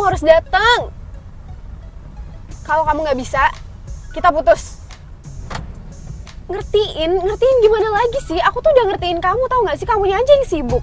kamu harus datang. Kalau kamu nggak bisa, kita putus. Ngertiin gimana lagi sih? Aku tuh udah ngertiin kamu, tahu nggak sih? Kamunya aja yang sibuk.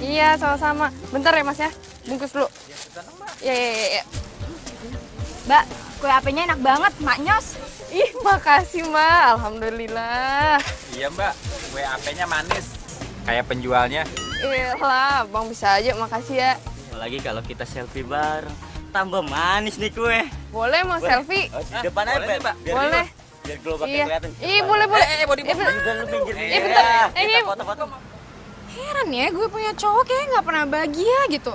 Iya, sama-sama. Bentar ya, Mas ya. Bungkus dulu. Iya. Mbak, kue HP-nya enak banget, maknyos. Ih, makasih, Mbak. Alhamdulillah. Iya, Mbak. Kue HP-nya manis. Kayak penjualnya. Iyalah, Bang bisa aja. Makasih ya. Apalagi kalau kita selfie bareng. Tambah manis nih kue. Boleh mau selfie? Oh, di depan aja, boleh, Mbak. Biar Boleh. Biar glowbacknya Iya. kelihatan. Ih, boleh. Udah lu pinggir. bentar. Kita foto-foto. Heran ya, gue punya cowok kayaknya nggak pernah bahagia gitu.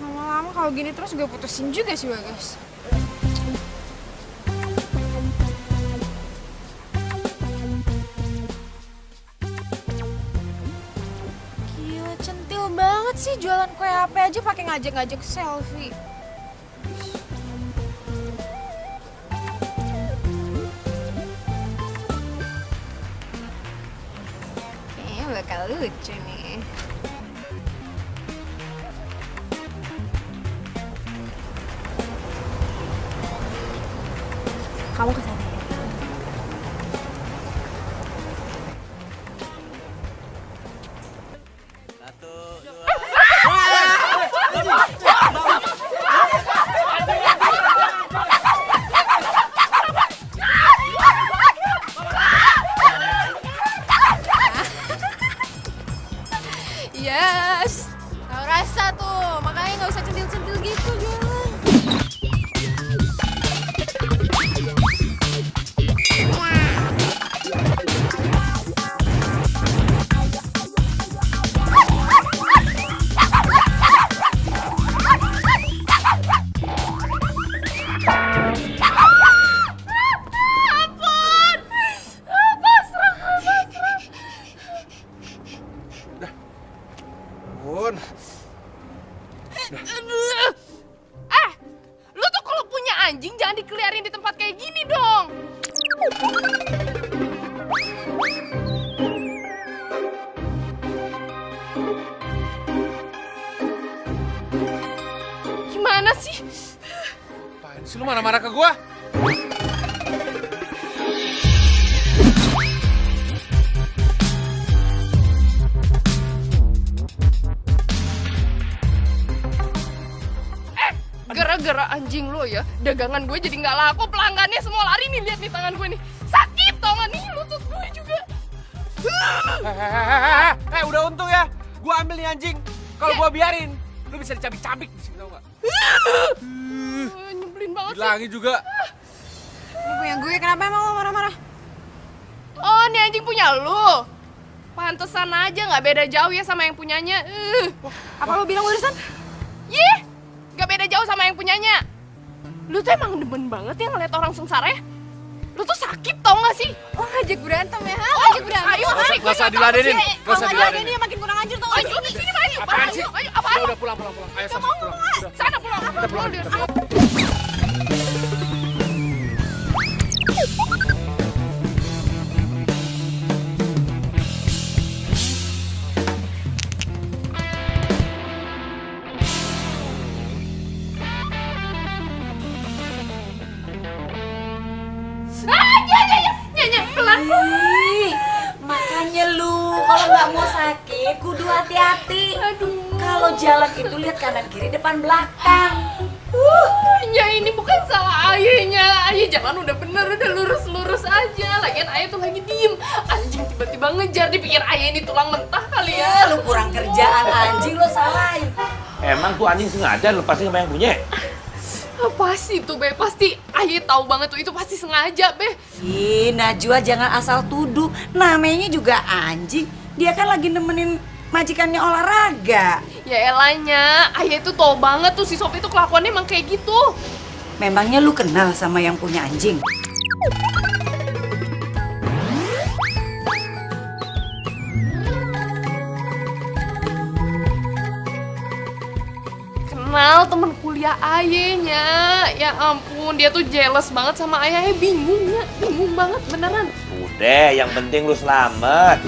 Lama-lama kalau gini terus gue putusin juga sih, Bagas. Gila, centil banget sih jualan kue HP aja pakai ngajak-ngajak selfie. Kayaknya bakal lucu nih. Kamu ke sana ya. Satu, dua. Yes, tahu rasa tuh, makanya nggak usah centil-centil gitu jualan. Bun. Lu tuh kalau punya anjing jangan dikeliarin di tempat kayak gini dong. Gimana sih? Apaan sih lu marah-marah ke gua? Gara-gara anjing lo ya, dagangan gue jadi nggak laku, pelanggannya semua lari nih, lihat nih tangan gue nih. Sakit tau gak nih? Udah untung ya. Gua ambil nih anjing. Kalau gua biarin, lu bisa dicabik-cabik di sini, tau gak? Nyebelin banget sih. Bilangin juga. Ini punya gue, kenapa emang lo marah-marah? Oh, ini anjing punya lu. Pantesan aja nggak beda jauh ya sama yang punyanya. Apa lo bilang barusan? Yih, nggak beda jauh sama yang punyanya. Lu tuh emang demen banget ya ngeliat orang sengsara ya. Lu tuh sakit tau gak sih? Oh, ngajak berantem ya, ha? Ngajak berantem. Ayo, Gak usah diladenin. Gak usah diladenin. Dia makin kurang anjir tau gak Ayo, di sini ayo. Apaan sih? Ayo, apaan? Udah pulang. Ayo sama pulang. Udah. Sana pulang. Kita pulang. Nyanyi, pelan. Ih, makanya lu kalau nggak mau sakit kudu hati-hati. Kalau jalan itu lihat kanan kiri depan belakang. Ya ini bukan salah ayahnya. Ayah jalan udah bener, udah lurus-lurus aja. Lagian ayah tuh lagi diem. Anjing tiba-tiba ngejar, dipikir ayah ini tulang mentah kali ya. Lu kurang kerjaan anjing lo salahin. Emang tuh anjing sengaja lepasin sama yang punya? Pasti tuh Be, pasti ayah tahu banget tuh itu pasti sengaja Be. Ih, Najwa jangan asal tuduh. Namanya juga anjing. Dia kan lagi nemenin majikannya olahraga. Ya elanya, ayah itu tahu banget tuh si Sopi itu kelakuannya emang kayak gitu. Memangnya lu kenal sama yang punya anjing? Kenal temen kuliah ayahnya. Ya ampun, dia tuh jealous banget sama ayah. Ayah bingung ya, bingung banget beneran. Udah, yang penting lu selamat.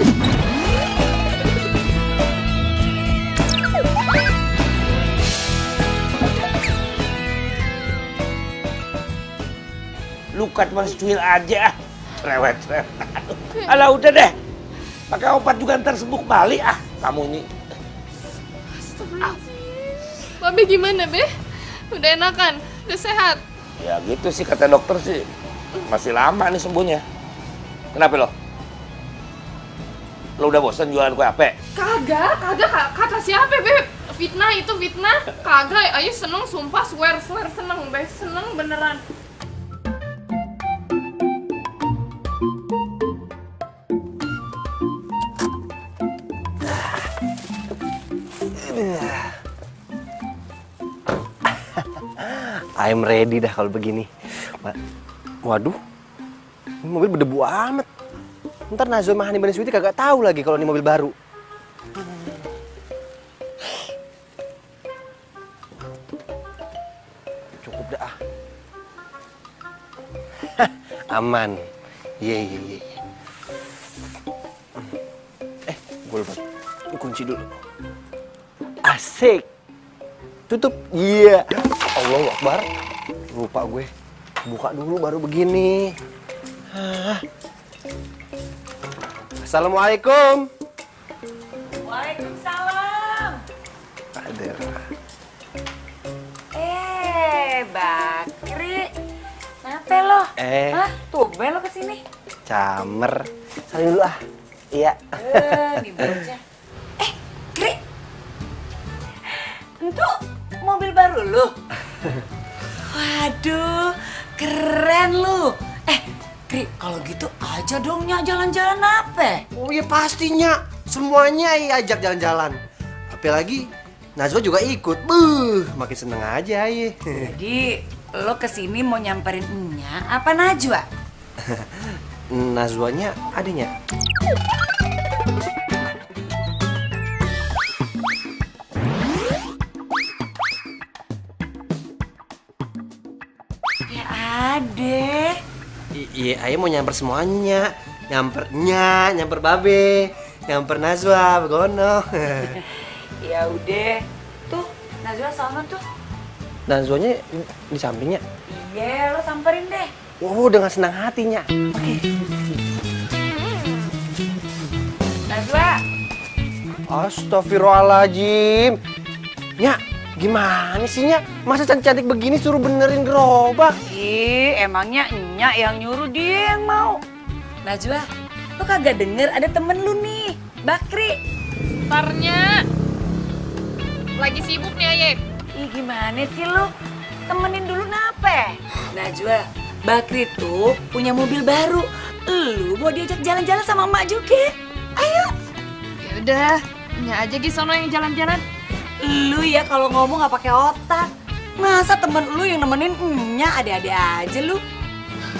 Luka cuma secuil aja. Rewet. Alah udah deh. Pakai obat juga ntar sembuh kembali kamu ini. Astagfirullahaladzim. Babe gimana Be? Udah enakan? Udah sehat? Ya gitu sih kata dokter sih. Masih lama nih sembuhnya. Kenapa lo? Lo udah bosan jualan kue ape? Kagak, kata siapa Be? Fitnah itu fitnah. Kagak, ayah seneng sumpah, swear seneng Be, seneng beneran. I'm ready dah kalau begini. Waduh, ini mobil berdebu amat. Ntar Najwa sama Hani Bani Sweety kagak tahu lagi kalau ini mobil baru. Cukup dah. Aman. Ye. Gue lupa. Ini kunci dulu. Asik. Tutup. Iya. Allahu Akbar. Lupa gue. Buka dulu baru begini. Assalamualaikum. Waalaikumsalam. Ada. Bakri. Kenapa lo? Hah? Tumben lo kesini? Camer. Salim dulu Iya. Nih bocah. Kri. Itu mobil baru lo? Waduh, keren lu. Kri, kalau gitu aja dong Nya jalan-jalan apa? Oh iya pastinya. Semuanya ajak jalan-jalan. Apalagi Najwa juga ikut. Makin seneng aja ya. Jadi lo kesini mau nyamperin Nya apa Najwa? Najwanya adanya. Ya ade. Iya, ayah mau nyamper semuanya. Nyamper Nya, nyamper Babe, nyamper Najwa, begono. Ya udah. Tuh, Najwa sama tuh. Najwanya di sampingnya. Iya, lo samperin deh. Oh, dengan senang hatinya. Oke. Najwa. Astagfirullahaladzim. Nya, gimana sih Nya? Masa cantik-cantik begini suruh benerin gerobak? Ih, emangnya Nya yang nyuruh dia yang mau. Najwa, Lo kagak denger ada temen lu nih, Bakri. Ntarnya lagi sibuk nih Aye. Ih gimana sih lu? Temenin dulu nape? Najwa, Bakri tuh punya mobil baru. Lu mau diajak jalan-jalan sama emak juga? Ayo. Ya udah, nya aja Gi sono yang jalan-jalan. Lu ya kalau ngomong nggak pakai otak. Masa temen lu yang nemenin nya ada-ada aja lu.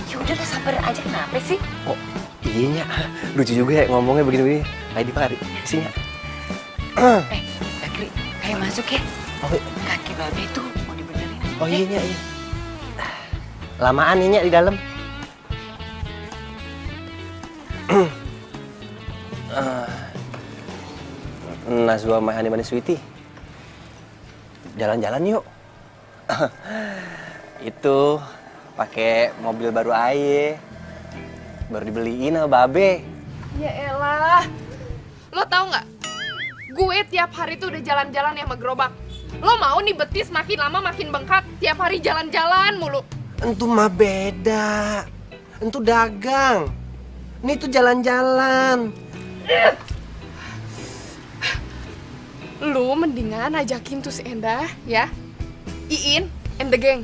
Ya udah lah sabar aja, kenapa sih? Oh, iya, Nya. Lucu juga ya ngomongnya begini-begini. Ayo dipari, sini, Nya. Bakri, ayo masuk ya. Oh, Kaki babe tuh mau dibenerin. oh iya, Nya, iya. Lamaan nih, Nya, di dalam. Najwa sama Hani Manis Sweety. Jalan-jalan yuk. Itu pakai mobil baru Aye. Baru dibeliin sama Babe. Ya elah. Lo tau nggak? Gue tiap hari tuh udah jalan-jalan ya sama gerobak. Lo mau nih betis makin lama makin bengkak, tiap hari jalan-jalan mulu. Entu mah beda. Entu dagang. Ini tuh jalan-jalan. Lu mendingan ajakin tuh si Endah ya. Iin and the gang.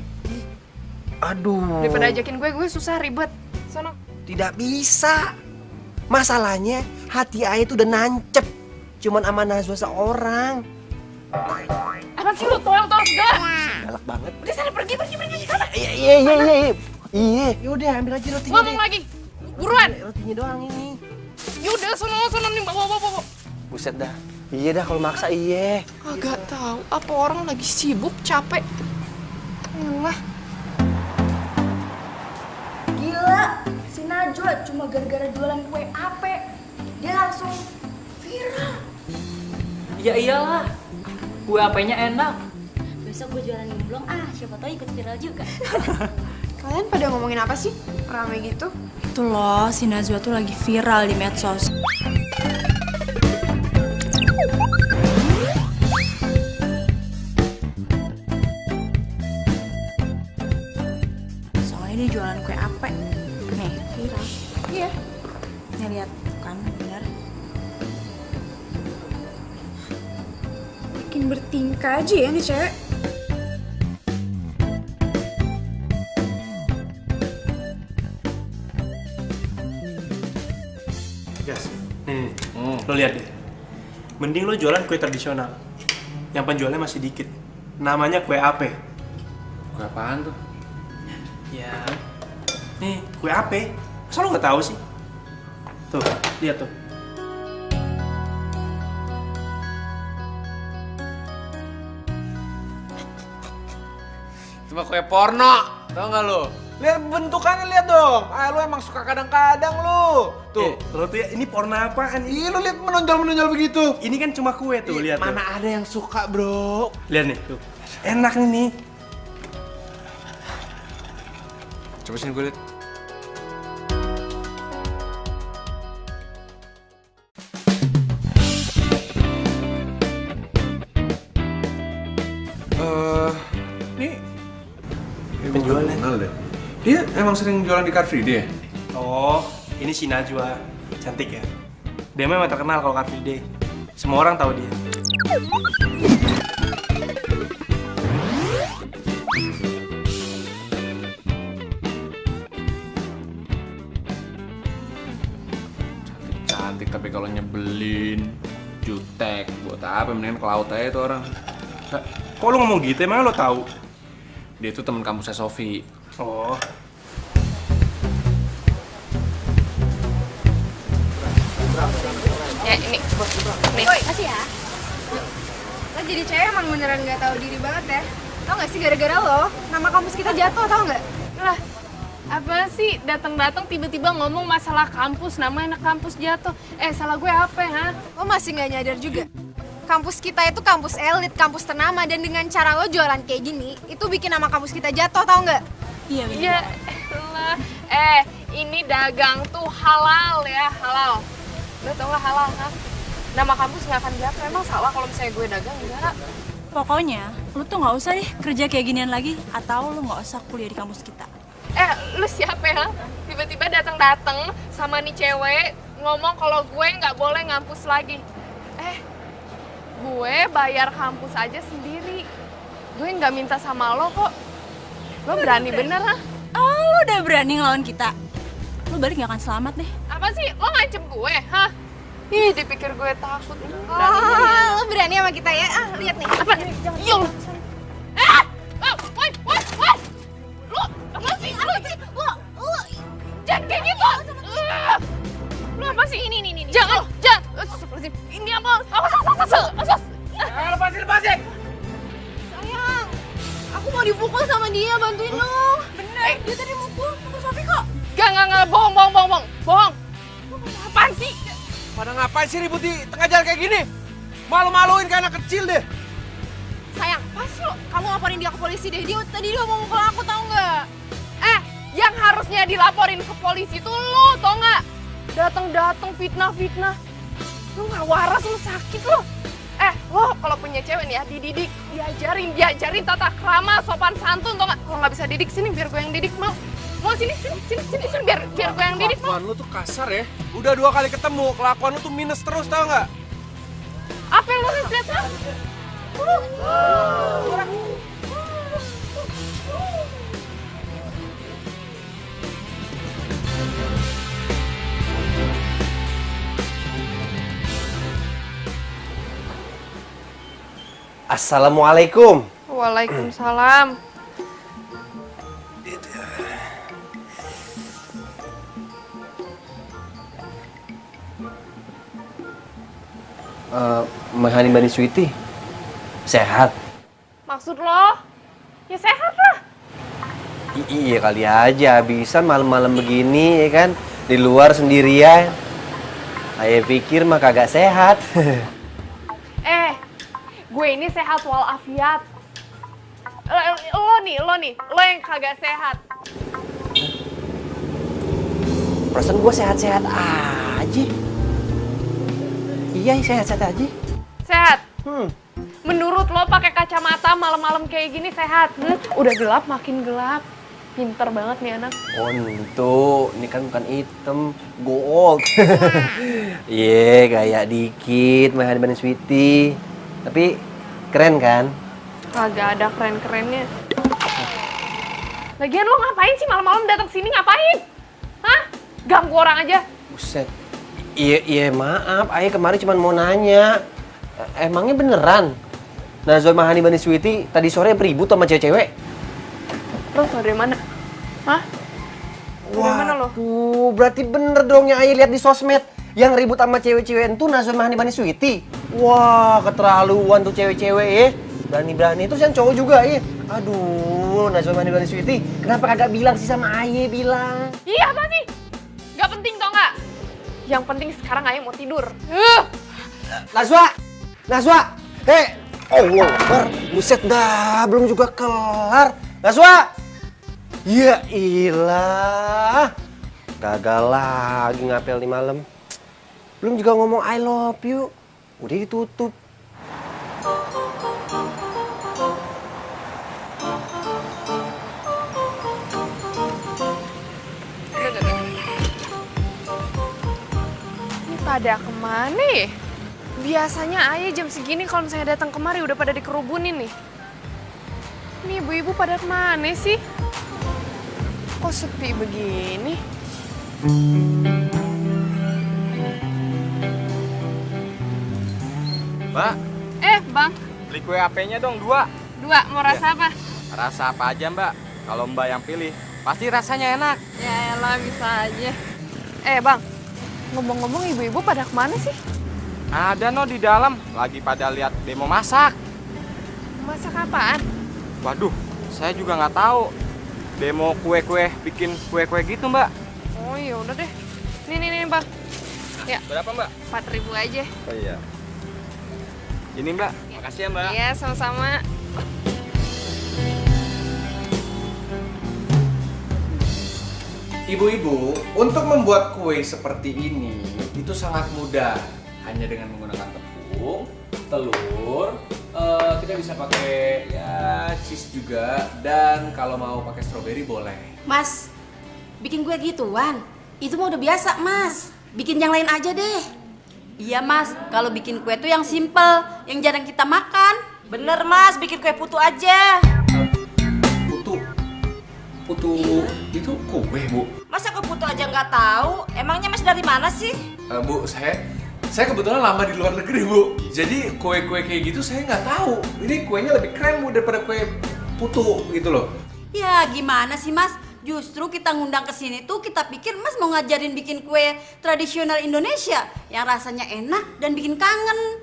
Aduh. Daripada ajakin gue susah ribet. Sono. Tidak bisa. Masalahnya hati Aye tuh udah nancep. Cuman sama Najwa seorang. Apa sih lu tolong segala? Galak banget. Udah sana pergi. Iya. Iya, yaudah ambil aja rotinya Ngomong lagi. Buruan. Rotinya doang ini. Yaudah sono nih bawa. Buset dah. Iya dah kalau maksa iya. Agak tahu apa orang lagi sibuk capek. Alah. Gila, si Najwa cuma gara-gara jualan kue ape, dia langsung viral. Ya iyalah, kue apenya enak. Besok gue jualan gemblong, siapa tahu ikut viral juga. Kalian pada ngomongin apa sih? Rame gitu. Itu loh, si Najwa tuh lagi viral di medsos. Soalnya dia jualan kue ape. Nih, viral. Iya. Nih lihat kan, bener. Bikin bertingkah aja ya nih cewek. Gas, nih, lo lihat deh. Mending lo jualan kue tradisional, yang penjualnya masih dikit. Namanya kue ape. Kue apaan tuh? Ya, nih kue ape. Masa lo nggak tahu sih? Tuh, lihat tuh. Cuma kue porno, tau gak lo? Lihat bentukannya, lihat dong. Lu emang suka kadang-kadang lu. Tuh. Lo tuh ya, ini porno apaan? Iya, lu lihat menonjol-menonjol begitu. Ini kan cuma kue tuh, lihat tuh. Mana ada yang suka, bro. Lihat nih, tuh. Enak nih. Coba sini gue liat. Ini penjualnya. kenal deh. Dia emang sering jualan di Car Free Day. Oh, ini si Najwa. Cantik ya? Dia memang terkenal kalau Car Free Day. Semua orang tahu dia. Cantik tapi kalau nyebelin, jutek, buat apa? Mendingan ke laut aja tuh orang. Kok lu ngomong gitu? Emang lo tahu? Dia tuh temen kampusnya Sofi. Oh. Ya ini, bos. Nih. Makasih ya. Lo jadi cewek emang beneran gak tahu diri banget ya. Tau gak sih gara-gara lo, nama kampus kita jatuh, tau gak? Lah, apa sih datang-datang tiba-tiba ngomong masalah kampus, nama anak kampus jatuh. Salah gue apa ya? Lo masih gak nyadar juga? Kampus kita itu kampus elit, kampus ternama, dan dengan cara lo jualan kayak gini, itu bikin nama kampus kita jatuh, tau nggak? Iya, bener. Ya elah. Ini dagang tuh halal ya, halal. Lo tau gak halal kan? Nama kampus nggak akan jatuh, emang salah kalau misalnya gue dagang, enggak? Pokoknya, lu tuh nggak usah deh kerja kayak ginian lagi, atau lu nggak usah kuliah di kampus kita. Lu siapa ya? Tiba-tiba datang-datang sama nih cewek ngomong kalau gue nggak boleh ngampus lagi. Gue bayar kampus aja sendiri. Gue nggak minta sama lo kok. Gue berani bener lah. Oh, lu udah berani ngelawan kita? Lu balik gak akan selamat deh. Apa sih? Lo ngancem gue, hah? Ih, dipikir gue takut. Lo berani sama kita ya? Lihat nih. Apa? Iya. Woi. Lu, apa sih? Lu, jangan kayak gitu. Lu apa sih? Ini. Jangan. Ini apa? Awas. Lepasin. Sayang, aku mau dipukul sama dia, bantuin lo. Bener, dia tadi mukul Sofi kok. Gak, bohong. Apaan sih? Pada ngapain sih ribut di tengah jalan kayak gini? Malu-maluin kayak anak kecil deh. Sayang, pas lo, kamu laporin dia ke polisi deh. Tadi dia mau mukul aku, tau nggak? Yang harusnya dilaporin ke polisi tuh lo, tau nggak? Datang fitnah. Lu nggak waras, lu sakit lo. Lo kalau punya cewek nih ya, dididik, diajarin tata krama, sopan santun, tau nggak? Kalau nggak bisa didik, sini biar gue yang didik, mau sini biar gue yang didik. Kelakuan lu tuh kasar ya. Udah 2 kali ketemu, kelakuan lu tuh minus terus, tau nggak? Apa yang lu lihat? Assalamualaikum. Waalaikumsalam. Mahani Bani Sweety, sehat? Maksud lo? Ya sehat lah. Iya kali aja, habisan malam-malam begini ya kan, di luar sendirian. Saya pikir mah kagak sehat. Gue ini sehat walafiat. Lo nih, lo yang kagak sehat. Perasaan gue sehat-sehat aja. Iya, sehat-sehat aja. Sehat? Menurut lo pakai kacamata malam-malam kayak gini sehat? Udah gelap makin gelap. Pinter banget nih anak. Oh itu, ini kan bukan hitam, gold. Iya, kayak dikit Mahani Bani Sweety. Tapi keren kan? Kagak ada keren-kerennya. Lagian lo ngapain sih malam-malam datang sini ngapain? Hah? Ganggu orang aja. Buset. Iya maaf, Ayah kemarin cuma mau nanya. Emangnya beneran Najwa Mahani Bani Sweety tadi sore beribut sama cewek-cewek? Lo tau dari mana? Hah? Dari mana lo? Waduh, berarti bener dong yang Ayah lihat di sosmed. Yang ribut sama cewek-cewek itu Najwa Mahani Bani Sweety. Wah, keterlaluan tuh cewek-cewek ya. Berani-berani itu yang cowok juga ya. Aduh, Najwa Mahani Bani Sweety, kenapa kagak bilang sih sama Ayah bilang? Iya apa sih? Gak penting tau gak? Yang penting sekarang Ayah mau tidur. Najwa, Allah Akbar, buset dah, belum juga kelar. Najwa, ya ilah, gagal lagi ngapel di malam. Belum juga ngomong I love you, udah ditutup. Ini pada kemana ya? Biasanya Ayah jam segini kalau misalnya datang kemari udah pada dikerubunin nih. Ini ibu-ibu pada kemana sih? Kok sepi begini? Mbak, Bang. beli kue AP-nya dong 2. 2, mau rasa apa? Rasa apa aja Mbak, kalau Mbak yang pilih, pasti rasanya enak. Ya elah, bisa aja. Bang, ngomong-ngomong ibu-ibu pada kemana sih? Ada no di dalam, lagi pada lihat demo masak. Masak apaan? Waduh, saya juga nggak tahu. Demo kue-kue, bikin kue-kue gitu Mbak. Oh iya udah deh. Nih Bang. Ya. Berapa Mbak? 4.000 aja. Oh iya. Ini Mbak, makasih ya Mbak. Iya, sama-sama. Ibu-ibu, untuk membuat kue seperti ini itu sangat mudah. Hanya dengan menggunakan tepung, telur, kita bisa pakai ya cheese juga, dan kalau mau pakai stroberi boleh. Mas, bikin kue gituan, itu mah udah biasa Mas. bikin yang lain aja deh. Iya Mas, kalau bikin kue tuh yang simple, yang jarang kita makan. Bener Mas, bikin kue putu aja. Putu itu kue, Bu. Masa kue putu aja nggak tahu? Emangnya Mas dari mana sih? Bu, saya kebetulan lama di luar negeri, Bu. Jadi kue-kue kayak gitu saya nggak tahu. Ini kuenya lebih keren, Bu, daripada kue putu gitu loh. Ya gimana sih Mas? Justru kita ngundang ke sini tuh kita pikir Mas mau ngajarin bikin kue tradisional Indonesia yang rasanya enak dan bikin kangen.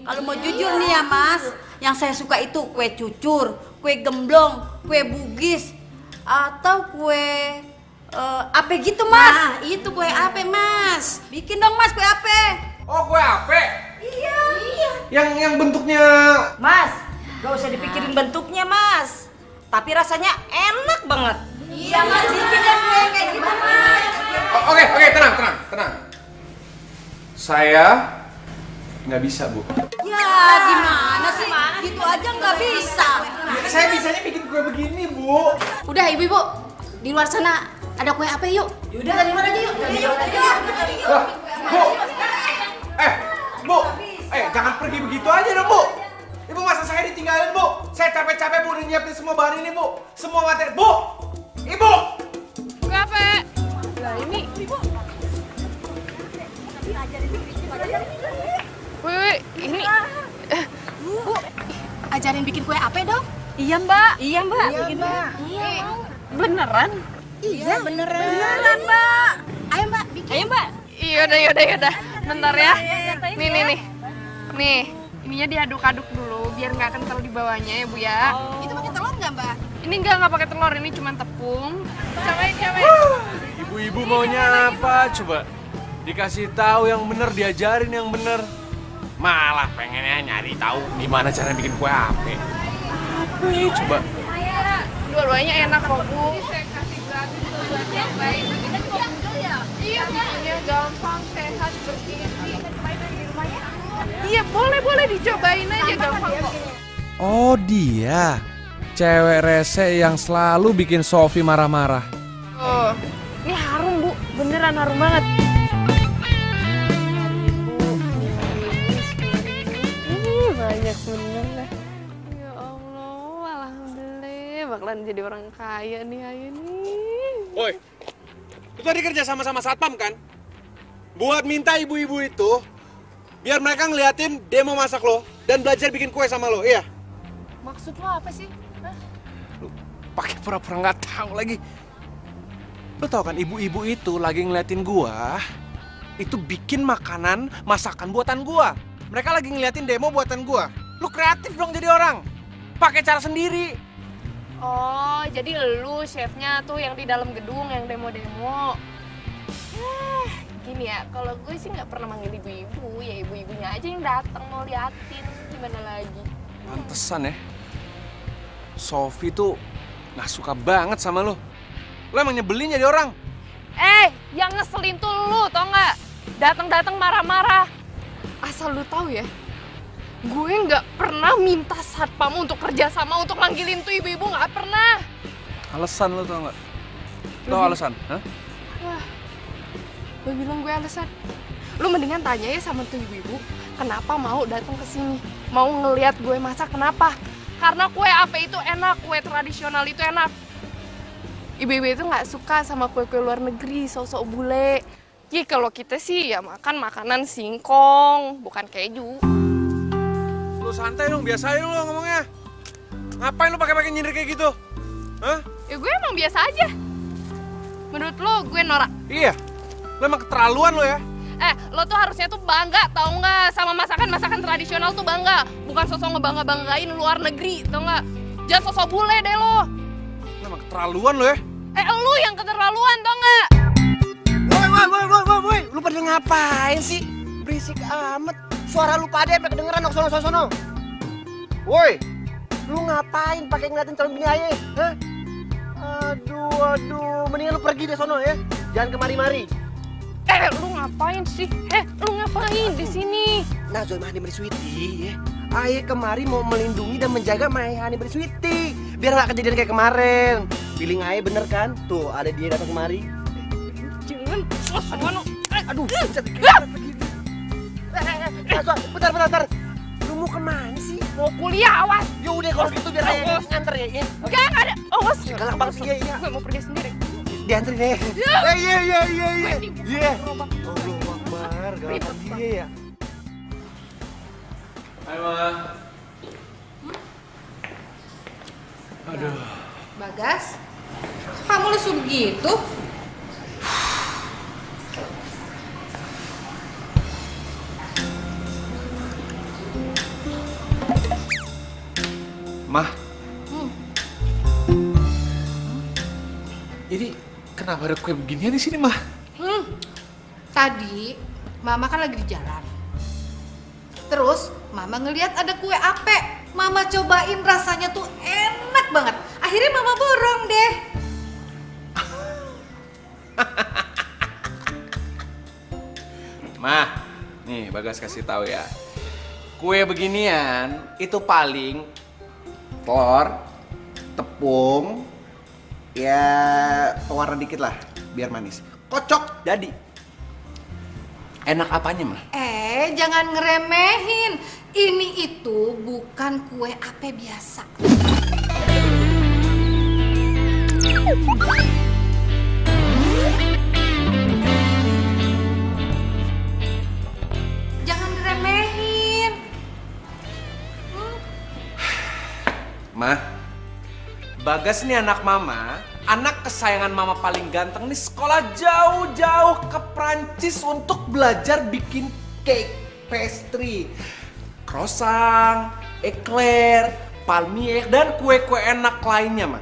Kalau mau jujur nih ya Mas, yang saya suka itu kue cucur, kue gemblong, kue bugis, atau kue ape gitu Mas. Nah, itu kue ape Mas. Bikin dong Mas kue ape. Oh, kue ape? Iya. Yang bentuknya... Mas, gak usah dipikirin bentuknya Mas. Tapi rasanya enak banget. Iya Mas, bikin deh kue kayak gitu Mas. Oke, tenang. Saya nggak bisa, Bu. Ya gimana sih? Gitu aja nggak bisa. Saya bisanya bikin kue begini, Bu. Udah ibu-ibu, di luar sana ada kue apa yuk? Yaudah dari luar aja yuk. Wah, Bu. Bu. Jangan pergi begitu aja dong, Bu. Ibu masa saya ditinggalin, Bu? Saya capek-capek, Bu, udah nyiapin semua bahan ini, Bu. Semua materi. Bu! Ibu! Kue apa? Lah ini, Ibu. Wih, ini. Bu, ajarin bikin kue apa dong? Iya Mbak. Iya Mbak. Iya, beneran? Iya beneran. Beneran Mbak. Ayo Mbak, bikin. Ayo Mbak. Yaudah. Bentar ya. Nih. Nih, ininya diaduk-aduk dulu biar nggak kental di bawahnya ya Bu ya. Itu pakai telur nggak Mbak? Ini nggak pakai telur, ini cuma tepung. Cobain. Ibu-ibu maunya apa coba? Dikasih tahu yang bener, diajarin yang bener. Malah pengennya nyari tahu gimana cara bikin kue ape. Coba. Dua-duanya enak kok Bu. Saya kasih gratis tuh buat yang baik. Kita juga ya? Iya, bikinnya gampang, sehat, bergizi. Iya, boleh dicobain aja, gampang kok. Oh dia, cewek rese yang selalu bikin Sofi marah-marah. Oh, ini harum Bu, beneran harum banget. Banyak bener lah. Ya Allah, alhamdulillah bakalan jadi orang kaya nih Ayu nih. Woi, lu tadi kerja sama-sama satpam kan? Buat minta ibu-ibu itu biar mereka ngeliatin demo masak lo dan belajar bikin kue sama lo, iya? Maksud lo apa sih? Hah? Lu pakai pura-pura nggak tahu lagi. Lu tau kan ibu-ibu itu lagi ngeliatin gua itu bikin makanan masakan buatan gua. Mereka lagi ngeliatin demo buatan gua. Lu kreatif dong jadi orang. Pakai cara sendiri. Oh, jadi lu chefnya tuh yang di dalam gedung yang demo-demo. Gini ya, kalau gue sih nggak pernah manggil ibu-ibu, ya ibu-ibunya aja yang datang mau liatin, gimana lagi. Pantesan ya. Sofi tuh nggak suka banget sama lu. Lu emang nyebelin jadi orang. Yang ngeselin tuh lu, tau nggak? Datang-datang marah-marah. Asal lu tahu ya, gue nggak pernah minta satpam untuk kerja sama untuk manggilin tuh ibu-ibu, nggak pernah. Alasan lu tau nggak? Tau alasan? Hah? Wah, gue bilang gue alasan. Lu mendingan tanya ya sama tuh ibu-ibu, kenapa mau datang ke sini, mau ngelihat gue masak, kenapa? Karena kue ape itu enak, kue tradisional itu enak. Ibu-ibu itu nggak suka sama kue-kue luar negeri, sok-sok bule. Ya kalau kita sih ya makan makanan singkong, bukan keju. Lu santai dong, biasain lu ngomongnya. Ngapain lu pakai nyindir kayak gitu? Hah? Ya gue emang biasa aja. Menurut lo gue norak? Iya, lu emang keterlaluan lo ya. Lo tuh harusnya tuh bangga, tau nggak? Sama masakan tradisional tuh bangga. Bukan sosok ngebangga-banggain luar negeri, tau nggak? Jangan sosok bule deh lo. Lu emang keterlaluan lo ya. Lu yang keterlaluan, tau nggak? Woi, lu pada ngapain sih? Berisik amat. Suara lu pada sampai kedengeran dong sono. Woi, lu ngapain pakai ngeliatin calon bini aja? Hah? Aduh, mendingan lu pergi deh sono ya. Jangan kemari-mari. Lu ngapain sih? Lu ngapain di sini? Nah, Zoe Mahani Berswiti ya. Aye kemari mau melindungi dan menjaga Mahani Berswiti. Biar gak kejadian kayak kemarin. Feeling Aye bener kan? Tuh, ada dia datang kemari. Jangan, Aduh, buset, kayak lagi. Bentar. Lu mau kemana sih? Mau kuliah, awas. Ya udah kalau gitu biar ayah nganter ya. Enggak ada. Awas. Galak banget sih. Iya. Gue mau pergi sendiri. Dianterin deh. Iya. Iya. Allah Akbar, galak dia ya. Hai, Ma. Aduh. Bagas, kamu lesu begitu? Mah. Ini kenapa ada kue beginian di sini, Mah? Tadi Mama kan lagi di jalan. Terus Mama ngelihat ada kue ape. Mama cobain rasanya tuh enak banget. Akhirnya Mama borong deh. Mah, nih Bagas kasih tahu ya. Kue beginian itu paling telur, tepung, ya pewarna dikit lah, biar manis. Kocok, jadi. Enak apanya, Mah? Jangan ngeremehin. Ini itu bukan kue ape biasa. Jangan diremehin. Mah, Bagas nih anak Mama, anak kesayangan Mama paling ganteng nih, sekolah jauh-jauh ke Prancis untuk belajar bikin cake, pastry, croissant, eclair, palmier, dan kue-kue enak lainnya, Mah.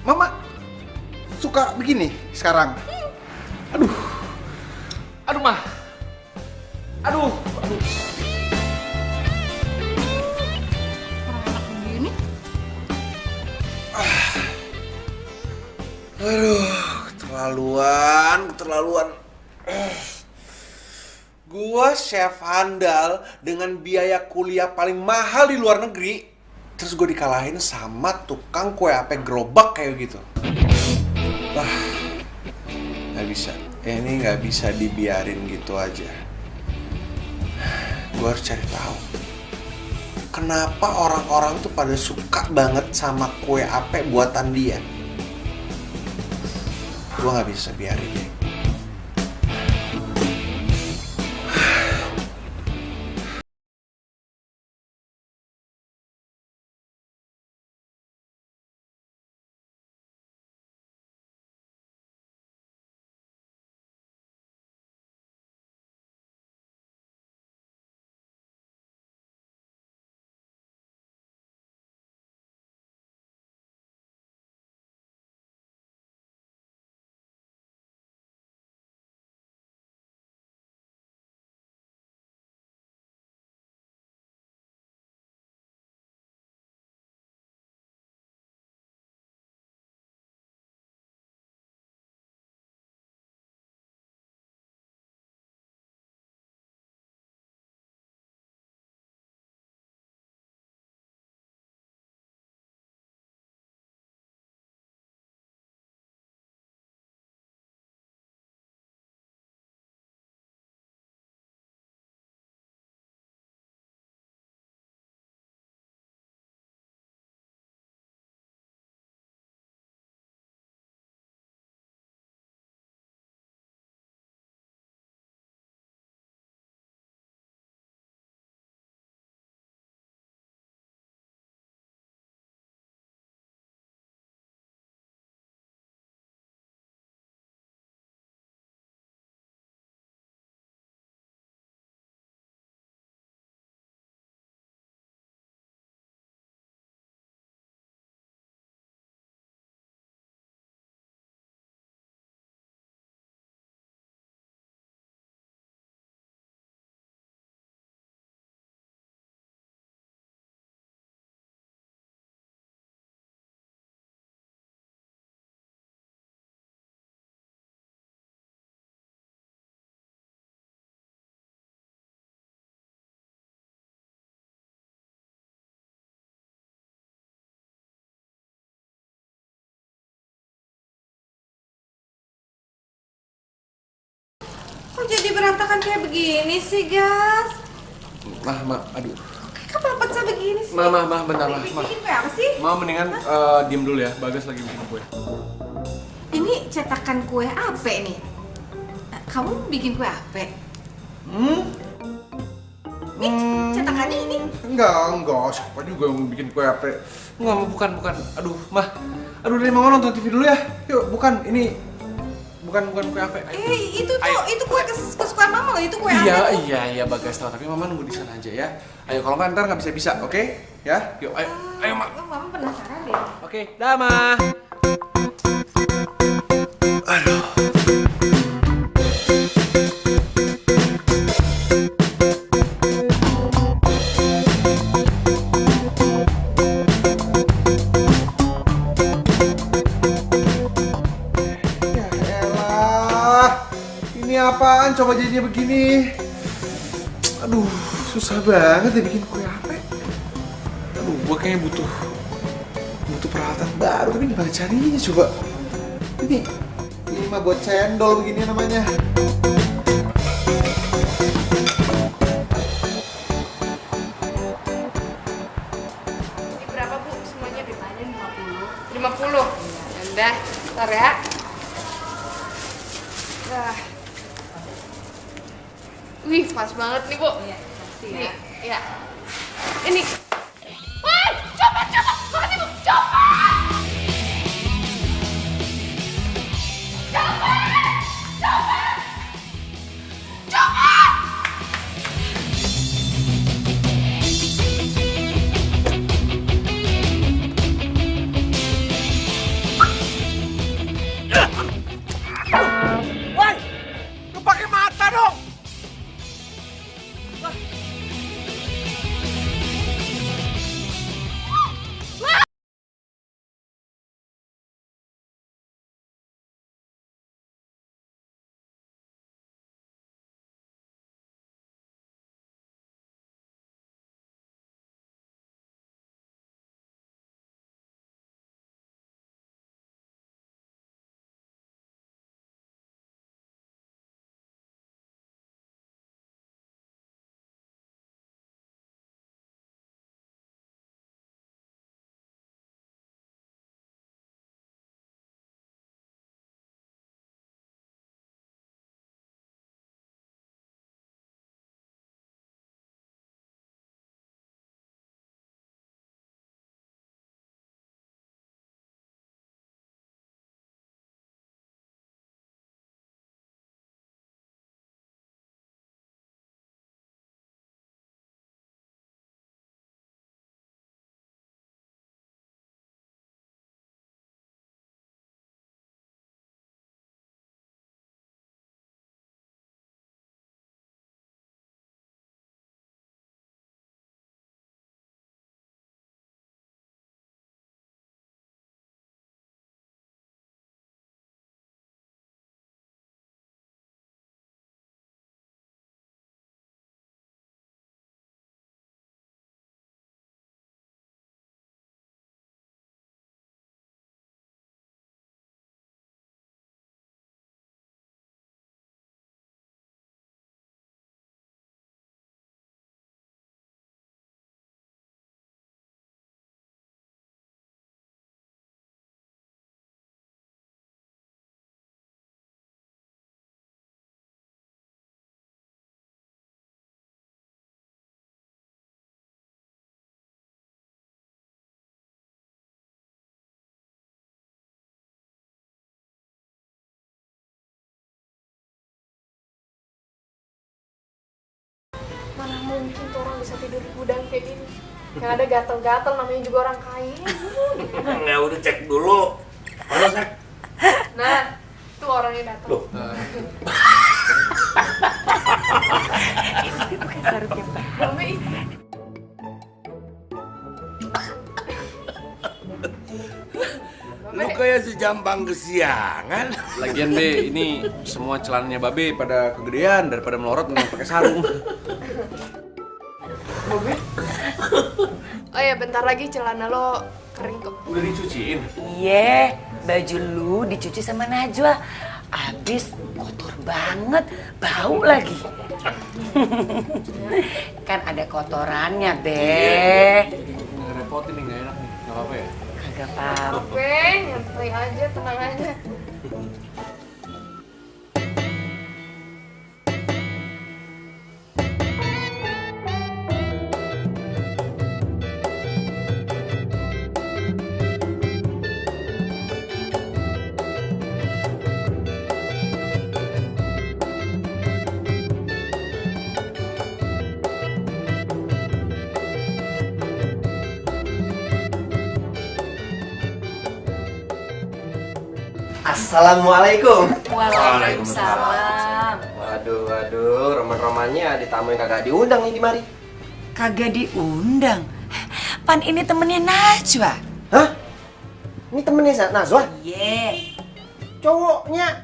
Mama suka begini sekarang. Aduh, Mah. Aduh. Enak begini. Aduh, keterlaluan. Gua chef handal dengan biaya kuliah paling mahal di luar negeri. Terus gue dikalahin sama tukang kue ape gerobak kayak gitu. Wah, nggak bisa. Ini nggak bisa dibiarin gitu aja. Gue harus cari tahu. Kenapa orang-orang tuh pada suka banget sama kue ape buatan dia? Gue nggak bisa biarin deh. jadi berantakan kayak begini sih, Gas? Aduh. Kenapa pecah begini sih? Bentar, Ma. Bikin kue apa sih? Ma, mendingan diem dulu ya. Bagas lagi bikin kue. Ini cetakan kue apa nih? Kamu bikin kue apa? Nih, cetakannya ini? Enggak. Siapa juga yang bikin kue apa? Enggak, bukan. Aduh, Mah. Aduh, dari Mama nonton TV dulu ya. Yuk, bukan. Ini bukan kue apa. Itu kue kesukaan Mama loh, itu kue apa? Iya, Bagas tahu. Tapi Mama nunggu di sana aja ya. Ayo, kalau nggak ntar nggak bisa, oke? Ya, yuk, ayo, Ma. Mama penasaran deh. Oke, dah, Ma. Aduh. Apaan coba jadinya begini? Aduh, susah banget ya bikin kue apa? Aduh, gua kayaknya butuh peralatan baru, tapi gimana carinya coba? Ini mah buat cendol begini namanya. Ini berapa, Bu? Semuanya ditanya 50. 50? Ya udah, ntar ya. Wih, pas banget nih, Bu. Iya, pasti nih, ya. ya. Ini. Wah, coba. Makasih, Bu. Coba. Woi, lu pakai mata dong. Mana mungkin tuh orang bisa tidur di gudang kayak gini. Yang ada gatel-gatel, namanya juga orang kaya. Nggak, udah cek dulu. Mana cek? Nah, itu orangnya datang. Loh. Itu bukan sarungnya, Pak. Mami. Lu kayak si jambang kesiangan. Lagian Be, ini semua celananya Babe pada kegedean daripada melorot mending pakai sarung. Babe. Oh ya, bentar lagi celana lo kering kok. Udah dicuciin? Iya, baju lu dicuci sama Najwa. Abis kotor banget, bau lagi. Kan ada kotorannya, Be. Ngerepotin nih, nggak enak nih. Nggak apa-apa ya? Kagak apa-apa. Oke, nyantai aja, tenang aja. Assalamualaikum. Waalaikumsalam. Waduh, roman-romannya ditamuin kagak diundang nih di mari. Kagak diundang. Pan ini temennya Najwa. Hah? Ini temennya Najwa? Iya. Cowoknya?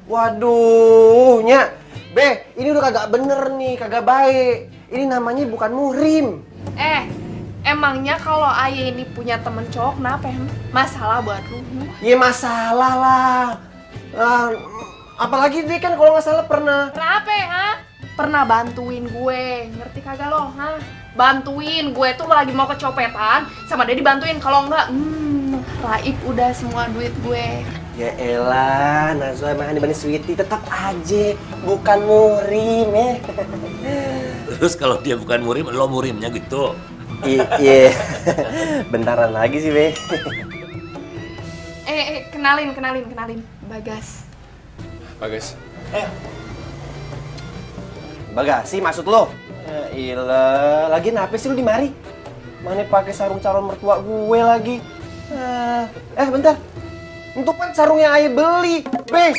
Waduh, Nya. Be, ini udah kagak bener nih, kagak baik. Ini namanya bukan muhrim. Emangnya kalau ayah ini punya temen cowok kenapa ya? Masalah buat lu? Ya masalah lah. Apalagi dia kan kalau nggak salah pernah. Kenapa ha? Pernah bantuin gue, ngerti kagak lo? Bantuin gue tuh lagi mau kecopetan, sama dia dibantuin. Kalau enggak, raib udah semua duit gue. Ya elah, Najwa emang dibanding Sweety tetap aja bukan muhrim ya. Terus kalau dia bukan murim, lo murimnya gitu. Iya, bentaran lagi sih, Be. Kenalin. Bagas. Bagasi maksud lo? Ilah, lagi apa sih lu di mari? Mana pakai sarung calon mertua gue lagi? Bentar. Untuk kan sarung yang ayah beli.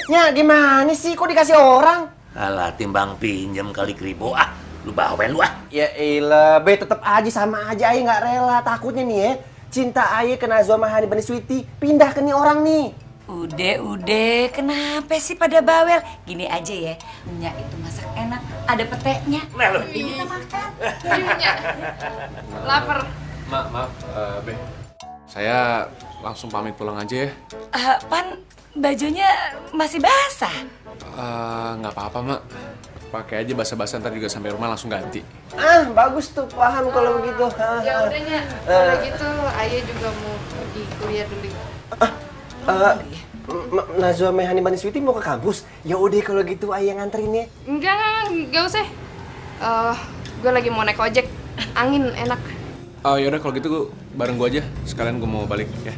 Nya gimana sih? Kok dikasih orang? Alah, timbang pinjam kali keribu. Lu bawel lu ah. Ya ilah, Be tetep aja sama aja ayah nggak rela. Takutnya nih ya, cinta ayah ke Najwa Mahani Bani Sweety pindah ke nih orang nih. Udah, kenapa sih pada bawel? Gini aja ya, Nya itu masak enak, ada petenya. Ini kita makan. Nya, lapar. Maaf, Be. Saya langsung pamit pulang aja ya. Pan, bajunya masih basah. Nggak apa-apa, Mak. Pakai aja basa-basa, ntar juga sampai rumah langsung ganti. Bagus tuh, paham kalau begitu. Ya udah Nya, kalau gitu ayah juga mau pergi kuliah dulu. Najwa Mahani Bani Sweety mau ke kampus? Ya udah kalau gitu ayah nganterin ya. Enggak usah. Gue lagi mau naik ojek, angin enak. Yaudah kalau gitu bareng gue aja. Sekalian gue mau balik ya.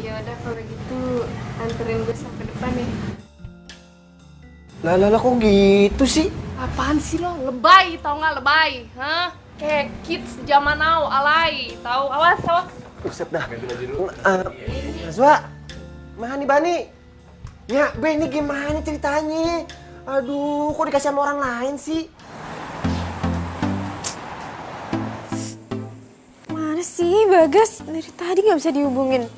Ya udah kalau gitu anterin gue sampai depan ya. Lah kok gitu sih? Apaan sih lo? Lebay, tau nggak lebay? Hah? Kayak kids zaman now, alay. Tahu? Awas. Buset dah. Najwa Mahani Bani. Ya, Be, ini gimana ceritanya? Aduh, kok dikasih sama orang lain sih? Mana sih Bagas? Dari tadi nggak bisa dihubungin.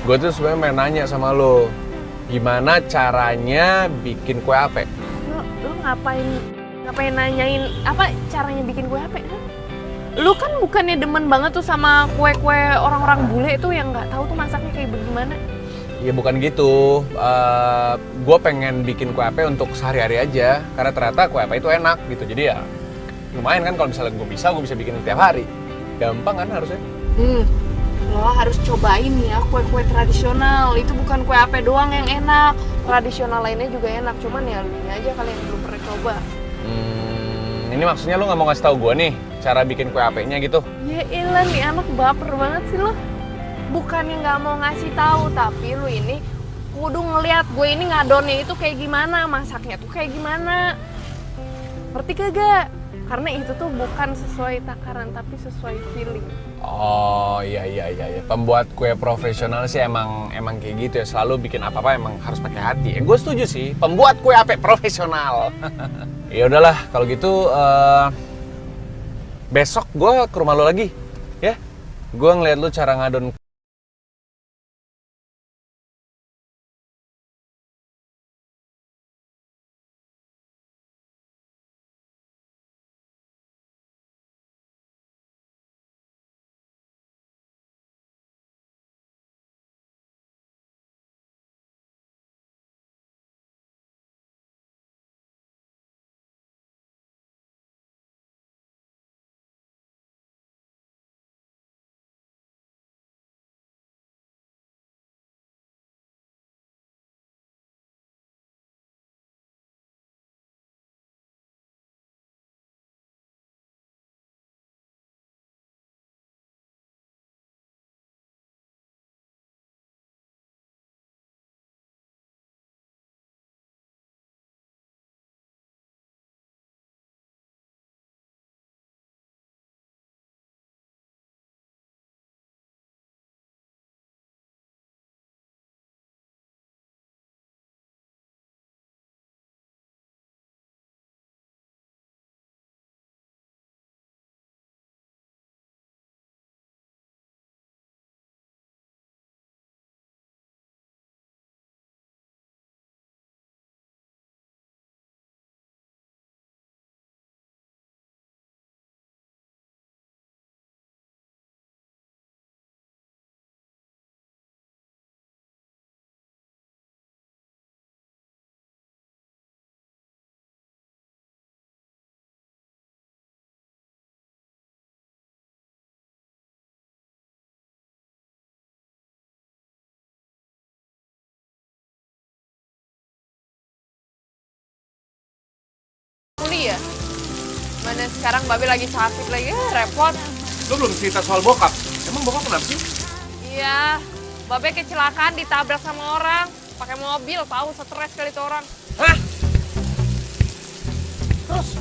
Gue tuh sebenarnya pengen nanya sama lo, gimana caranya bikin kue ape? Lo ngapain nanyain apa caranya bikin kue ape? Lu kan bukannya demen banget tuh sama kue-kue orang-orang bule tuh yang nggak tahu tuh masaknya kayak bagaimana? Ya bukan gitu, gue pengen bikin kue ape untuk sehari-hari aja, karena ternyata kue ape itu enak gitu. Jadi ya lumayan kan kalau misalnya gue bisa bikin tiap hari. Gampang kan harusnya? Lo harus cobain ya kue-kue tradisional. Itu bukan kue ape doang yang enak, tradisional lainnya juga enak. Cuman ya lu ini aja kalian belum pernah coba. Ini maksudnya lu nggak mau ngasih tahu gue nih cara bikin kue apenya gitu? Ya elah, nih anak baper banget sih lo. Bukannya nggak mau ngasih tahu, tapi lu ini kudu ngeliat gue ini ngadonnya itu kayak gimana, masaknya tuh kayak gimana. Ngerti kagak? Karena itu tuh bukan sesuai takaran, tapi sesuai feeling. Oh iya. Pembuat kue profesional sih emang kayak gitu ya. Selalu bikin apa-apa emang harus pakai hati. Gue setuju sih. Pembuat kue ape profesional. Ya udahlah kalau gitu besok gue ke rumah lo lagi, ya. Gue ngeliat lo cara ngadon kali ya. Mana sekarang Babe lagi sakit lagi, repot. Lo belum cerita soal bokap. Emang bokap kenapa sih? Iya, Babe kecelakaan ditabrak sama orang. Pakai mobil, tahu stres kali itu orang. Hah? Terus?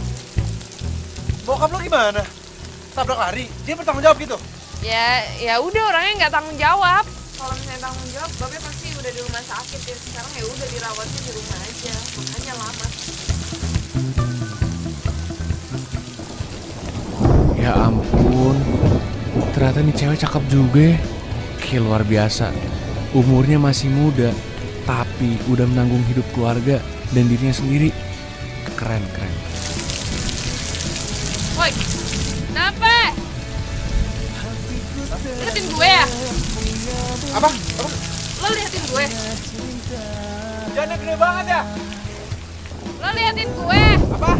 Bokap lo gimana? Tabrak lari? Dia bertanggung jawab gitu? Ya udah orangnya nggak tanggung jawab. Kalau misalnya tanggung jawab, Babe pasti udah di rumah sakit ya. Sekarang ya udah dirawatnya di rumah aja. Makanya lama. Ya ampun, ternyata nih cewek cakep juga. Luar biasa. Umurnya masih muda, tapi udah menanggung hidup keluarga dan dirinya sendiri. Keren. Woi, kenapa? Liatin gue ya? Apa? Lo liatin gue? Jangan gede banget ya? Lo liatin gue? Apa?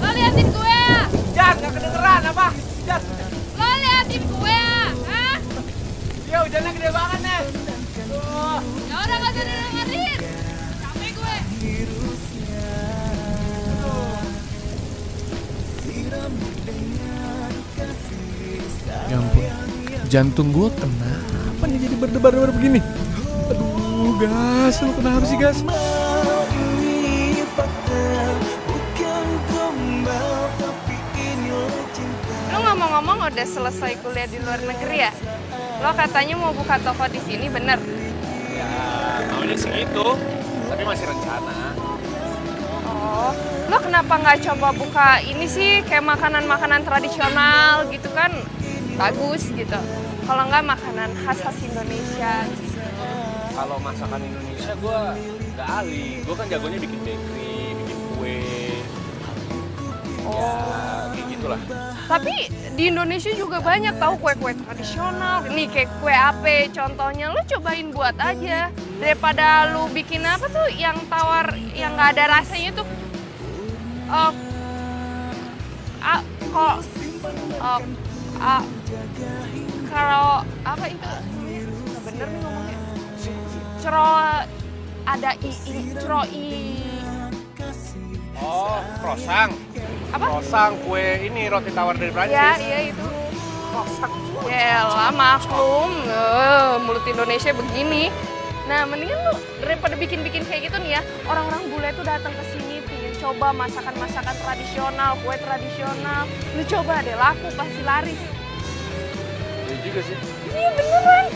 Lo liatin gue? Jangan, gak kedengeran apa? Jangan. Lo liatin gue? Hah? Ya hujannya gede banget nih. Ya udah gak usah dengerin. Capek gue. Ya ampun, jantung gue kenapa nih jadi berdebar-debar begini? Aduh, Gas, lu kenapa sih, Gas? Lo ngomong-ngomong udah selesai kuliah di luar negeri ya? Lo katanya mau buka toko di sini, bener? Ya, maunya sih gitu, tapi masih rencana. Oh, lo kenapa nggak coba buka ini sih, kayak makanan-makanan tradisional gitu kan? Bagus gitu. Kalau nggak makanan khas-khas Indonesia gitu. Kalau masakan Indonesia gue nggak ahli, gue kan jagonya bikin bakery, bikin kue. Ya, kayak gitulah. Tapi di Indonesia juga banyak tahu kue-kue tradisional. Nih kayak kue ape contohnya, lo cobain buat aja. Daripada lo bikin apa tuh yang tawar, yang nggak ada rasanya tuh. Kalau apa itu? Nggak bener nih ngomongnya. Oh, croissant. Apa? Croissant, kue ini roti tawar dari Prancis. Iya itu. Croissant. Yalah maklum, mulut Indonesia begini. Nah, mendingan lu daripada bikin-bikin kayak gitu nih ya, orang-orang bule tuh datang ke sini pengen coba masakan-masakan tradisional, kue tradisional. Lu coba deh, laku pasti laris. Iya juga sih. Iya beneran.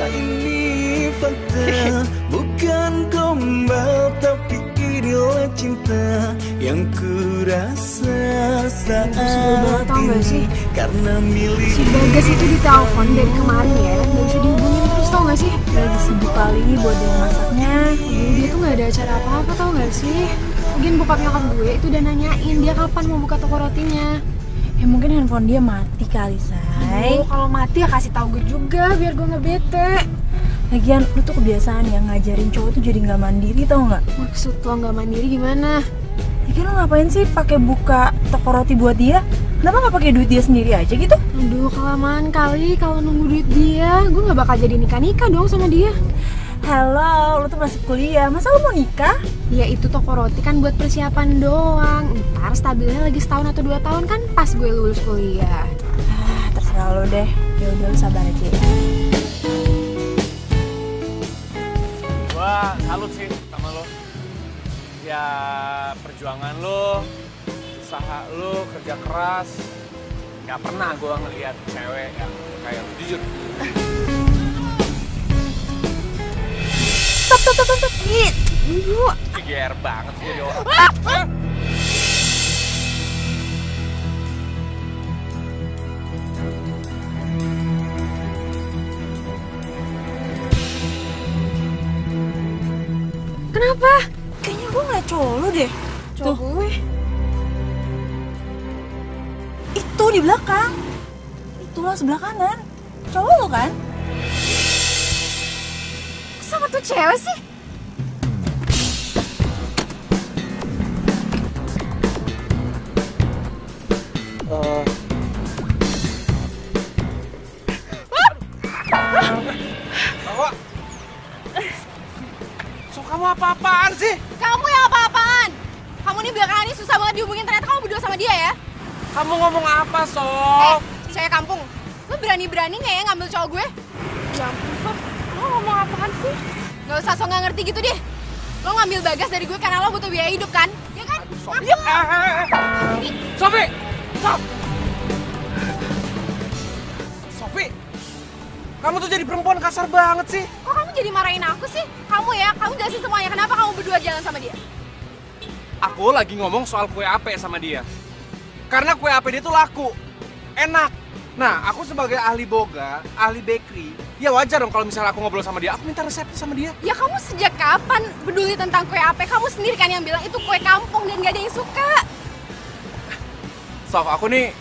Ini fakta, bukan gombal, tapi inilah cinta yang kurasa saat ini karena milik. Si Bagas itu ditelepon dari kemarin ya, nggak bisa dihubungin terus, tau gak sih? Lagi sibuk kali buat dia masaknya. Dia tuh nggak ada acara apa-apa, tau gak sih? Mungkin bokap nyokap gue itu udah nanyain dia kapan mau buka toko rotinya. Ya mungkin handphone dia mati kali, Say. Kalau mati ya kasih tahu gue juga biar gue nggak bete. Lagian lu tuh kebiasaan ya ngajarin cowok tuh jadi nggak mandiri, tau nggak? Maksud lo nggak mandiri gimana? Lagian lu ngapain sih pakai buka toko roti buat dia? Kenapa nggak pakai duit dia sendiri aja gitu? Aduh, kelamaan kali kalau nunggu duit dia. Gue nggak bakal jadi nikah dong sama dia. Halo, lu tuh masih kuliah, masa lu mau nikah? Ya itu toko roti kan buat persiapan doang. Ntar stabilnya lagi setahun atau 2 tahun kan pas gue lulus kuliah. Terserah lu deh, ya udah lu sabar aja ya. Gua salut sih sama lo. Ya perjuangan lo, usaha lo, kerja keras. Gak pernah gua ngeliat cewek yang kayak lo, jujur. Stop. Ibu. GR banget sih jadi orang. Kenapa? Kayaknya gue ngeliat cowok lu deh. Cowok gue? Itu di belakang. Itulah sebelah kanan. Cowok lu kan? Sama tuh cewek sih? Bawa. So kamu apa-apaan sih? Kamu yang apa-apaan? Kamu ngomong apa, Sof? Cewek kampung, lo berani-beraninya ya ngambil cowok gue? Ya ampun, Sof. Lo ngomong apaan sih? Gak usah so nggak ngerti gitu deh. Lo ngambil Bagas dari gue karena lo butuh biaya hidup kan? Ya kan? Sofi! Sofi! Sof! Sofi! Kamu tuh jadi perempuan kasar banget sih. Kok kamu jadi marahin aku sih? Kamu ya, kamu jelasin semuanya. Kenapa kamu berdua jalan sama dia? Aku lagi ngomong soal kue ape sama dia. Karena kue ape dia tuh laku. Enak. Nah, aku sebagai ahli boga, ahli bakery, ya wajar dong kalau misalnya aku ngobrol sama dia, aku minta resepnya sama dia. Ya kamu sejak kapan peduli tentang kue ape? Kamu sendiri kan yang bilang itu kue kampung dan gak ada yang suka. Sof, aku nih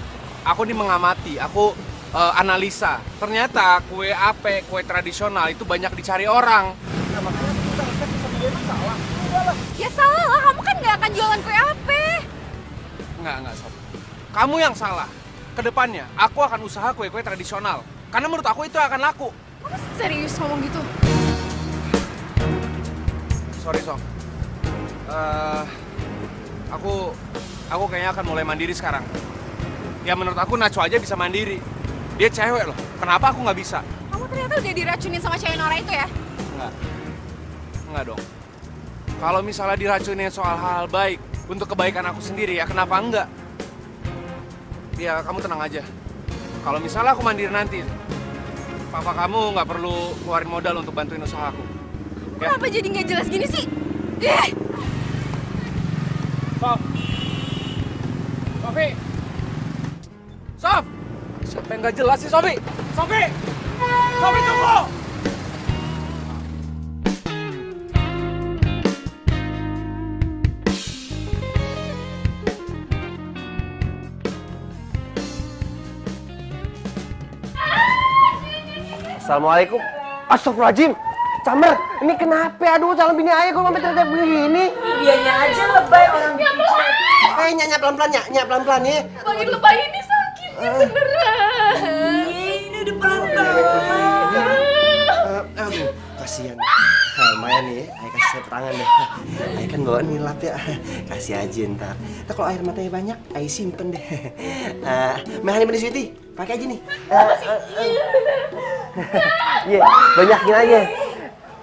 mengamati, aku analisa. Ternyata kue ape, kue tradisional itu banyak dicari orang. Nah, makanya aku minta resepnya sama dia, emang salah? Ya salah lah, kamu kan gak akan jualan kue ape. Enggak, Sof. Kamu yang salah. Kedepannya, aku akan usaha kue-kue tradisional. Karena menurut aku itu akan laku. Kamu serius ngomong gitu? Sorry, Sof. Aku kayaknya akan mulai mandiri sekarang. Ya menurut aku Nacho aja bisa mandiri. Dia cewek loh. Kenapa aku nggak bisa? Kamu ternyata udah diracunin sama cewek Nora itu ya? Enggak dong. Kalau misalnya diracunin soal hal baik untuk kebaikan aku sendiri, ya kenapa enggak? Ya kamu tenang aja. Kalau misalnya aku mandiri nanti, papa kamu nggak perlu keluarin modal untuk bantuin usaha aku. Ya? Kenapa jadi nggak jelas gini sih? Sof! Sofi! Sof! Siapa yang nggak jelas sih, Sofi? Sofi! Sofi, tunggu! Assalamualaikum. Astagfirullahaladzim. Camer, ini kenapa? Aduh, calon bini ayah kok sampai teriak begini. Dianya aja lebay orang bikin chat. Nyak pelan-pelan, nyak pelan-pelan ya. Makin lebay ini sakit beneran. Ini udah pelan-pelan. Aduh, kasihan. Lumayan nih, ayah kasih saya tangan deh. Ayah kan bawa nilap ya. Kasih aja ntar. Nah, kalau air matanya banyak, ayah simpen deh. Mahani bener Sweety, pakai aja nih. Iya, banyakin aja.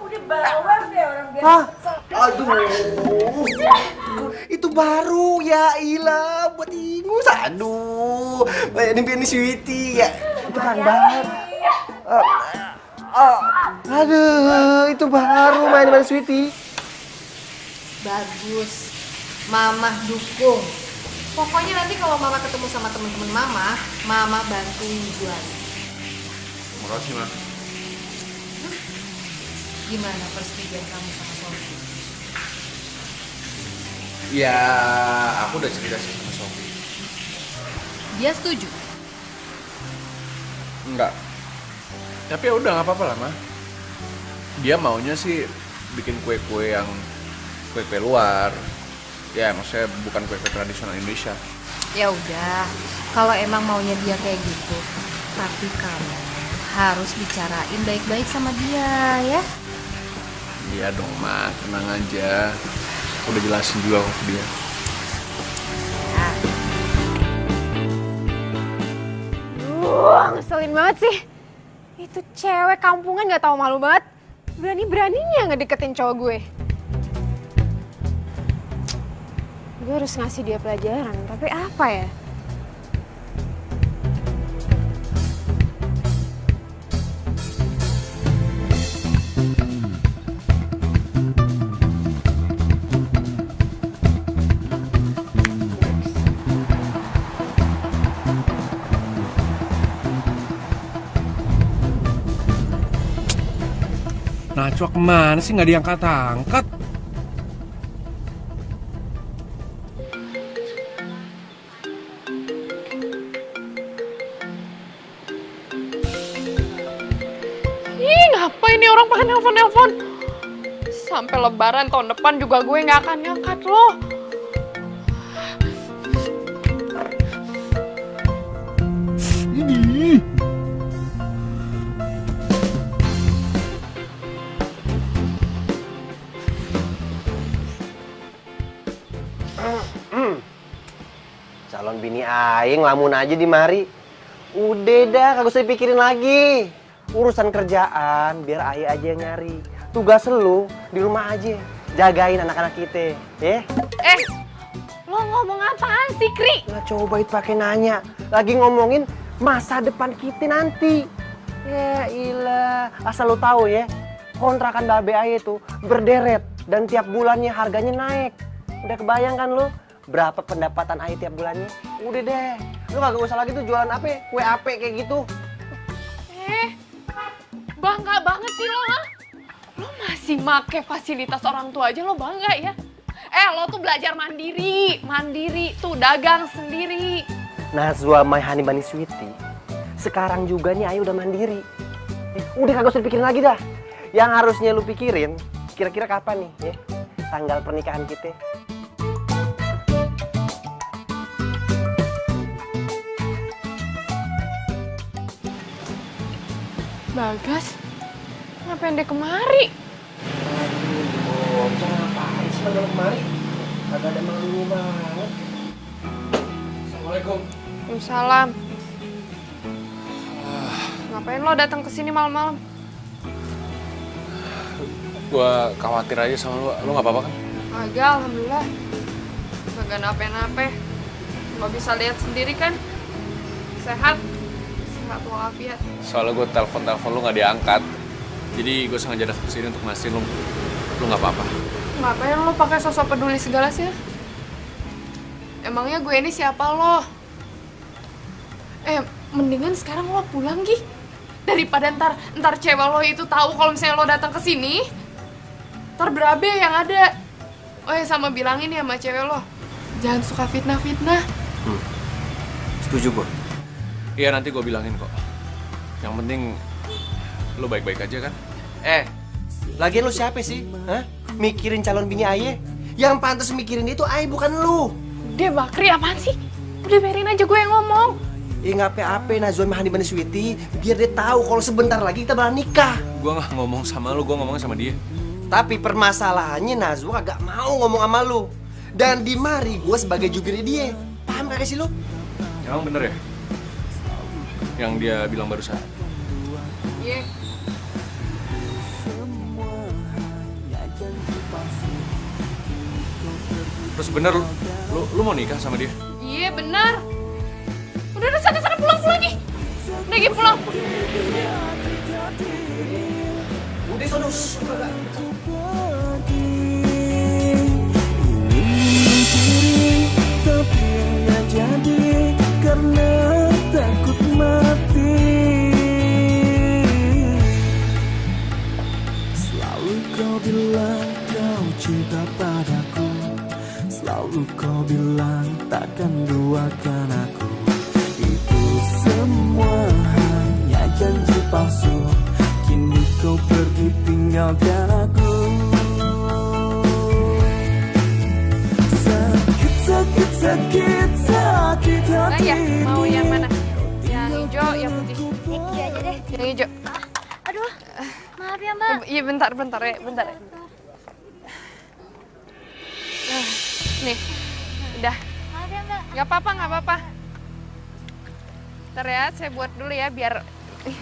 Udah bawel deh orang biasa. Aduh, itu baru ya ilah buat ingus. Aduh, ini Sweety ya. Itu kan baru. Aduh, itu baru main Sweety. Bagus. Mama dukung. Pokoknya nanti kalau Mama ketemu sama teman-teman Mama bantuin jual. Makasih, Ma. Gimana persetujuan kamu sama Sofi? Ya, aku udah cerita sih sama Sofi. Dia setuju? Enggak. Tapi ya udah nggak apa-apa lah, Ma. Dia maunya sih bikin kue-kue yang kue-kue luar. Ya, maksudnya bukan kue-kue tradisional Indonesia. Ya udah, kalau emang maunya dia kayak gitu, tapi kamu harus bicarain baik-baik sama dia ya. Iya dong, Ma. Tenang aja. Aku udah jelasin juga ke dia. Ngeselin banget sih. Itu cewek kampungan gak tahu malu banget. Berani-beraninya ngedeketin cowok gue. Gue harus ngasih dia pelajaran, tapi apa ya? Najwa kemana sih? Nggak diangkat-angkat. Ih, ngapain nih orang pakai nelpon-nelpon? Sampai lebaran tahun depan juga gue nggak akan ngangkat loh. Ini. Calon bini ayah aye ngelamun aja di mari. Udah dah, kagak usah dipikirin lagi. Urusan kerjaan biar aye aja yang nyari. Tugas lu di rumah aja, jagain anak-anak kita, ya. Lo ngomong apaan sih, Kri? Nah, coba itu pakai nanya. Lagi ngomongin masa depan kita nanti. Ya ilah, asal lu tahu ya, kontrakan babe aye itu berderet dan tiap bulannya harganya naik. Udah kebayang kan lu berapa pendapatan aye tiap bulannya? Udah deh, lu kagak usah lagi tuh jualan apa, kue ape kayak gitu. Bangga banget sih lo, ha? Lo masih make fasilitas orang tua aja lo bangga ya? Lo tuh belajar mandiri, tuh dagang sendiri. Najwa My Honey Bunny Sweetie, sekarang juga nih aye udah mandiri. Udah kagak usah dipikirin lagi dah. Yang harusnya lu pikirin, kira-kira kapan nih ya tanggal pernikahan kita? Bagas, ngapain dia kemari? Oh, ngapain sih malam kemari? Kagak ada malu banget. Assalamualaikum. Waalaikumsalam. Ngapain lo datang ke sini malam-malam? Gua khawatir aja sama lu nggak apa-apa kan? Agak, alhamdulillah. Kagak nape-nape. Lo bisa lihat sendiri kan? Sehat walafiat. Soalnya gue telepon lu nggak diangkat. Jadi gue sengaja datang ke sini untuk ngasih lu nggak apa-apa. Ngapain lo pakai sosok peduli segala sih? Emangnya gue ini siapa lo? Mendingan sekarang lo pulang, Gi. Daripada ntar cewek lo itu tahu kalau misalnya lo datang ke sini, ntar berabe yang ada. Sama bilangin ya sama cewek lo, jangan suka fitnah-fitnah. Setuju gue. Iya, nanti gue bilangin kok. Yang penting lo baik-baik aja kan? Lagian lu siapa sih? Hah? Mikirin calon bini aye? Yang pantas mikirin itu aye bukan lu. Dia Bakri apaan sih? Udah biarin aja gue yang ngomong. Nggak apa-apa Najwa My Honey Bunny Sweetie, biar dia tahu kalau sebentar lagi kita bakal nikah. Gue nggak ngomong sama lu, gue ngomongnya sama dia. Tapi permasalahannya Najwa kagak mau ngomong sama lu. Dan di mari gue sebagai jubirnya dia. Paham kagak sih lu? Emang bener ya? Yang dia bilang barusan. Iya. Terus bener lu mau nikah sama dia? Iya bener. Udah sana pulang nih. Udah Gi, pulang. Udah sono. Tapi nggak jadi karena takut mati. Selalu kau bilang kau cinta padaku, selalu kau bilang takkan duakan aku. Itu semua hanya janji palsu. Kini kau pergi tinggalkan aku. Sakit hati. Ya, mau yang mana? Yang hijau, yang putih? Iya aja deh. Yang hijau. Aduh, maaf ya Mbak. Iya bentar ya. Nih, udah. Maaf ya Mbak. Gak apa-apa. Ntar ya, saya buat dulu ya biar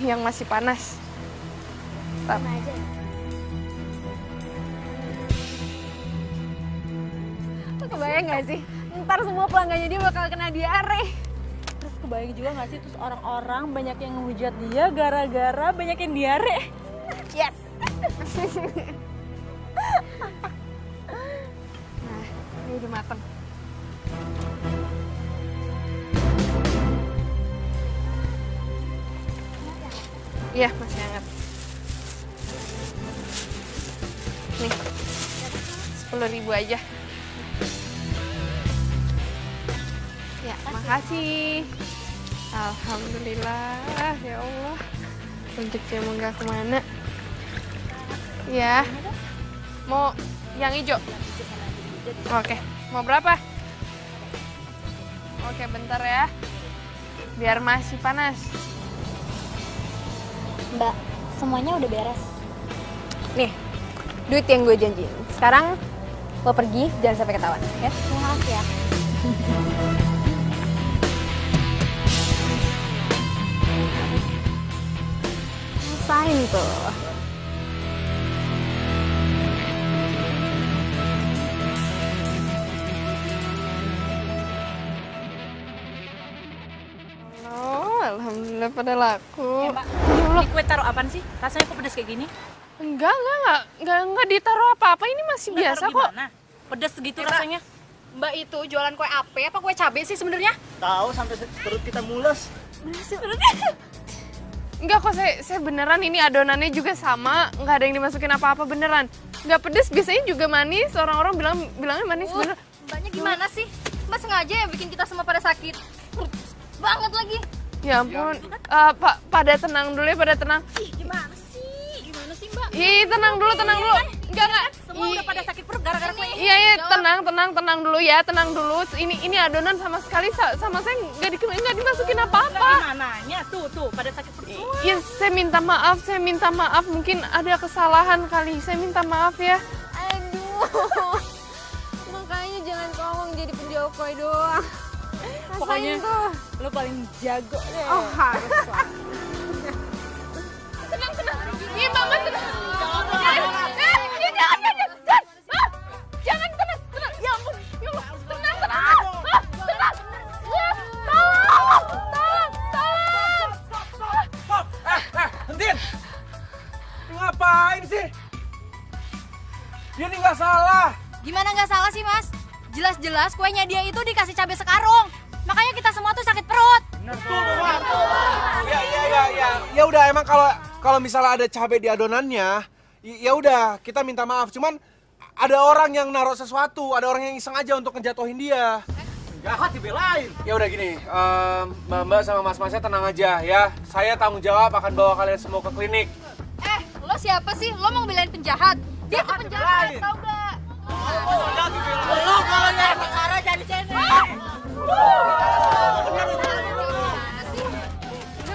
yang masih panas. Sama aja. Lo kebayang gak sih? Ntar semua pelanggannya dia bakal kena diare. Terus kebayang juga gak sih terus orang-orang banyak yang ngehujat dia gara-gara banyak yang diare. Yes. Nah, ini udah mateng. Iya, masih hangat. Nih, 10.000 aja. Ya, makasih. Alhamdulillah, ya Allah. Rezeki emang gak kemana. Ya, mau yang hijau? Oke, mau berapa? Oke, bentar ya. Biar masih panas. Mbak, semuanya udah beres. Nih, duit yang gue janjiin. Sekarang lo pergi, jangan sampai ketahuan, ya? Terima kasih ya. ngapain tuh? Oh, alhamdulillah pada laku. Mbak, ini kue taruh apaan sih? Rasanya kok pedas kayak gini? Enggak ditaruh apa-apa. Ini masih biasa kok. Gimana? Pedas segitu rasanya. Mbak itu jualan kue apa kue cabe sih sebenarnya? Tahu sampai perut kita mules. Enggak kok, saya beneran ini adonannya juga sama, nggak ada yang dimasukin apa-apa beneran. Nggak pedes, biasanya juga manis. Orang-orang bilangnya manis bener. Mbaknya gimana sih? Mbak sengaja ya bikin kita semua pada sakit. Banget lagi. Ya ampun, pada tenang dulu ya, pada tenang. Gimana sih? Gimana sih Mbak? Ih, tenang dulu. Enggak. Semua udah pada sakit perut gara-gara kue. Iya, tenang dulu ya, tenang dulu. Ini adonan sama sekali sama saya nggak dimasukin apa-apa. Gimananya? Tuh, pada sakit perut semua. Ya, saya minta maaf. Mungkin ada kesalahan kali. Saya minta maaf ya. Aduh. Makanya jangan songong jadi penjual kue doang. Pokoknya lo paling jago deh. Oh, harus lah. Tenang. Iya, Mama tenang. Jangan tenang. Ya ampun, ya Allah. Tenang. Tenang. Ya, tolong. Hentin! Ngapain sih? Dia ini nggak salah. Gimana nggak salah sih Mas? Jelas-jelas kuenya dia itu dikasih cabai sekarung. Makanya kita semua tuh sakit perut. Ya udah, emang kalau misalnya ada cabai di adonannya, ya udah kita minta maaf. Cuman ada orang yang naruh sesuatu, ada orang yang iseng aja untuk ngejatuhin dia. Jahat dibelain. Ya udah gini, Mbak sama Mas-masnya tenang aja ya. Saya tanggung jawab akan bawa kalian semua ke klinik. Lo siapa sih? Lo mau belain penjahat? Dia tuh penjahat, tau gak? Lo kalau nyari perkara jadi sini.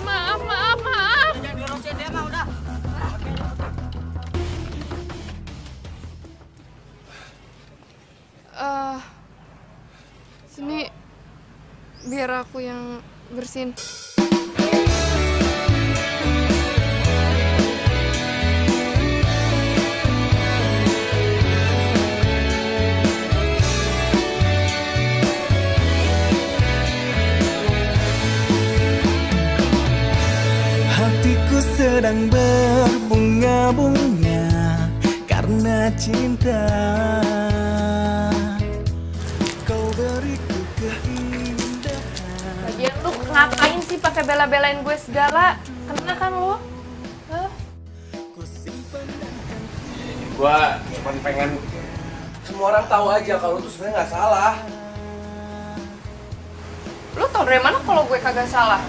Maaf. Jangan diurusin dia mah udah. Sini biar aku yang bersihin. Hatiku sedang berbunga-bunga karena cinta. Kau beriku keindahan. Lagian lu ngapain sih pakai bela-belain gue segala? Kena kan lu? Gue cuma pengen semua orang tahu aja kalau lu tuh sebenarnya nggak salah. Lu tau dari mana kalau gue kagak salah?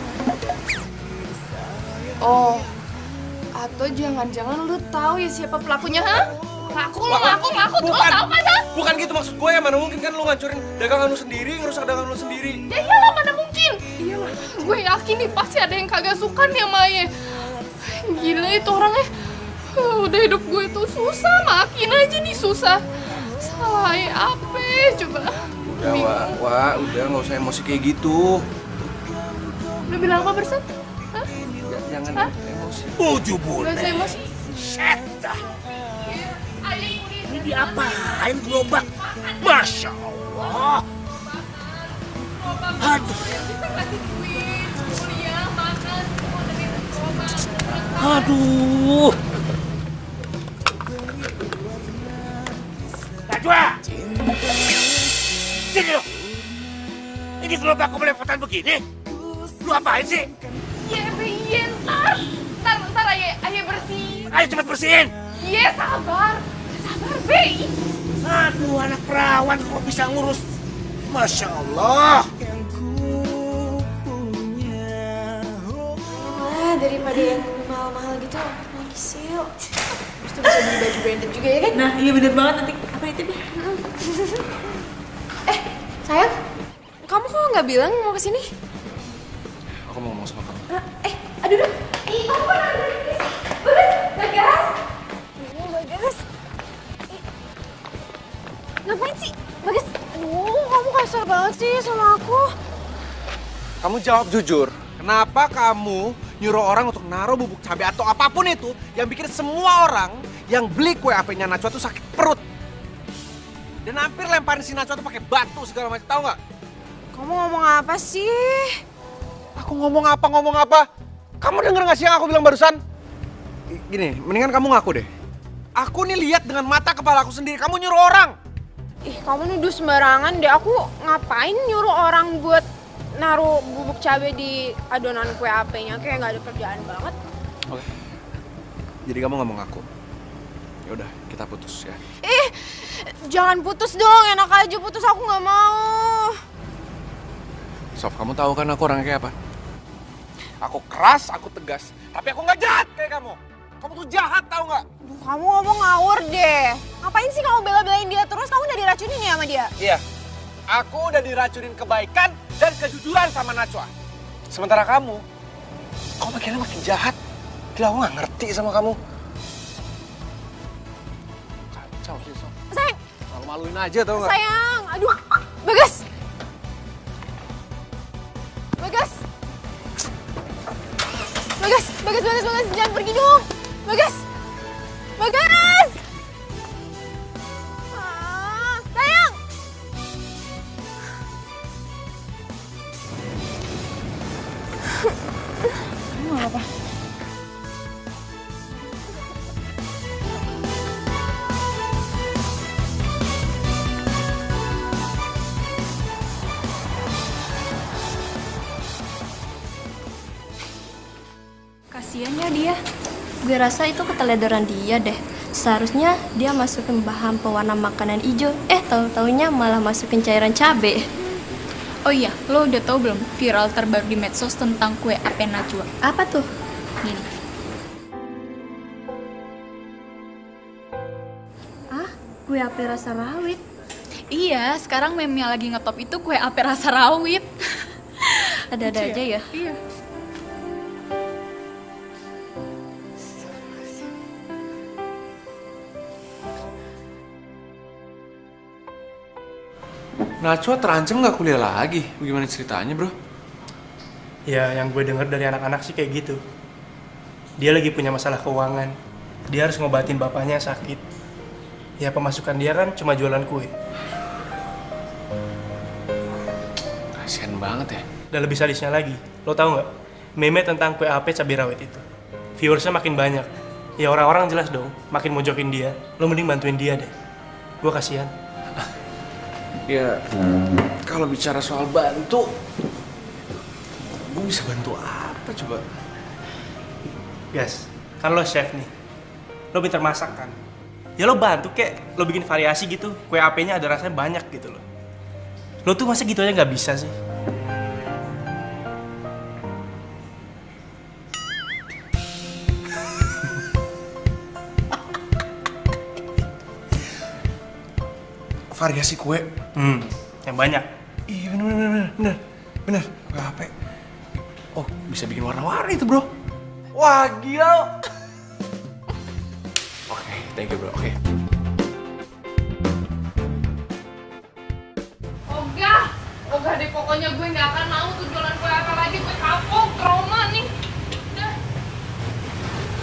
Oh, atau jangan-jangan lu tahu ya siapa pelakunya, ha? Ngaku, lu tau kan? Bukan gitu maksud gue ya, mana mungkin kan lu ngancurin dagangan lu sendiri, ngerusak dagangan lu sendiri. Ya iyalah, mana mungkin? Iyalah, gue yakin nih pasti ada yang kagak suka nih sama Aye. Gila itu orangnya. Udah hidup gue tuh susah, makin aja nih susah. Salah Aye apa coba? Udah, Wak, udah nggak usah emosi kayak gitu. Lu bilang apa Bersan? Jangan emosi. 7 bulan. Gak usah emosi. Setah. Ini diapain gerobak? Masya Allah. Aduh. Aduh. Najwa. Sini lo. Ini gerobak kok melepotan begini? Lu apain sih? Iya, ntar Aye bersihin. Ayo cepet bersihin. Iya, sabar, Be. Aduh, anak perawan kok bisa ngurus. Masya Allah. Daripada yang mahal-mahal gitu, lagi sale. Terus tuh bisa beli baju branded juga ya kan? Nah, iya bener banget nanti. Apa itu deh? Sayang, kamu kok nggak bilang mau kesini? Aku mau ngomong sama kamu. Aduh. Kamu kok nggak berhenti sih? Bagas. Iya, Bagas. Ngapain sih? Bagas, aduh, kamu kasar banget sih sama aku. Kamu jawab jujur. Kenapa kamu nyuruh orang untuk naruh bubuk cabai atau apapun itu yang bikin semua orang yang beli kue AP-nya Najwa tuh sakit perut. Dan hampir lemparin si Najwa tuh pakai batu segala macam, tahu nggak? Kamu ngomong apa sih? Aku ngomong apa? Kamu denger nggak sih yang aku bilang barusan? Gini, mendingan kamu ngaku deh. Aku nih lihat dengan mata kepala aku sendiri, kamu nyuruh orang. Ih, kamu nuduh sembarangan deh. Aku ngapain nyuruh orang buat naruh bubuk cabai di adonan kue AP-nya? Kayak nggak ada kerjaan banget. Oke. Jadi kamu nggak mau ngaku? Ya udah, kita putus ya. Jangan putus dong, enak aja putus, aku nggak mau. Sof, kamu tahu kan aku orangnya kayak apa? Aku keras, aku tegas, tapi aku nggak jahat kayak kamu. Kamu tuh jahat, tahu nggak? Duh, kamu ngomong ngawur deh. Ngapain sih kamu bela-belain dia terus? Kamu udah diracunin ya sama dia? Iya, aku udah diracunin kebaikan dan kejujuran sama Najwa. Sementara kamu makinnya makin jahat. Gila, aku nggak ngerti sama kamu. Kacau sih, Sof. Sayang. Malu-maluin aja, tau nggak? Sayang, aduh. Bagas. Bagas, jangan pergi dong. Bagas. Sayang. Kamu apa? Kasian ya dia. Gue rasa itu keteledoran dia deh. Seharusnya dia masukin bahan pewarna makanan hijau. Tahu-taunya malah masukin cairan cabai. Oh iya, lo udah tahu belum viral terbaru di medsos tentang kue AP Najwa? Apa tuh? Gini. Kue AP rasa rawit? Iya, sekarang meme yang lagi ngetop itu kue AP rasa rawit. Ada-ada aja ya? Iya. Najwa terancam nggak kuliah lagi? Bagaimana ceritanya, bro? Ya, yang gue denger dari anak-anak sih kayak gitu. Dia lagi punya masalah keuangan. Dia harus ngobatin bapaknya yang sakit. Ya, pemasukan dia kan cuma jualan kue. Kasian banget ya. Dan lebih sadisnya lagi, lo tau nggak? Meme tentang kue AP cabai rawit itu. Viewersnya makin banyak. Ya orang-orang jelas dong, makin mojokin dia. Lo mending bantuin dia deh. Gue kasihan. Ya, kalau bicara soal bantu, gue bisa bantu apa coba? Guys, kan lo chef nih. Lo pintar masak kan? Ya lo bantu kek, lo bikin variasi gitu. Kue AP-nya ada rasanya banyak gitu loh. Lo tuh masa gitu aja nggak bisa sih? Variasi kue? Yang banyak. Iya bener. Kue AP. Oh, bisa bikin warna-warni itu, bro. Wah, gila. Oke, thank you, bro. Oke. Ogah deh, pokoknya gue nggak akan mau tuh jualan kue apa lagi. Gue kapok, trauma nih. Udah.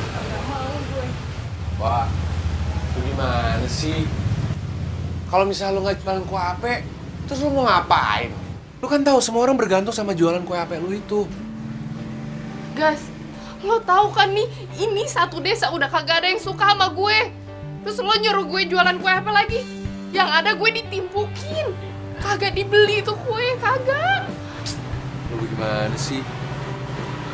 Gak mau gue. Wah, lu gimana sih? Kalau misalnya lu nggak jualan kue AP, terus lu mau ngapain? Lu kan tahu semua orang bergantung sama jualan kue AP lu itu. Gas, lo tahu kan nih, ini satu desa udah kagak ada yang suka sama gue. Terus lo nyuruh gue jualan kue apa lagi? Yang ada gue ditimpukin. Kagak dibeli tuh kue, kagak. Lu gimana sih?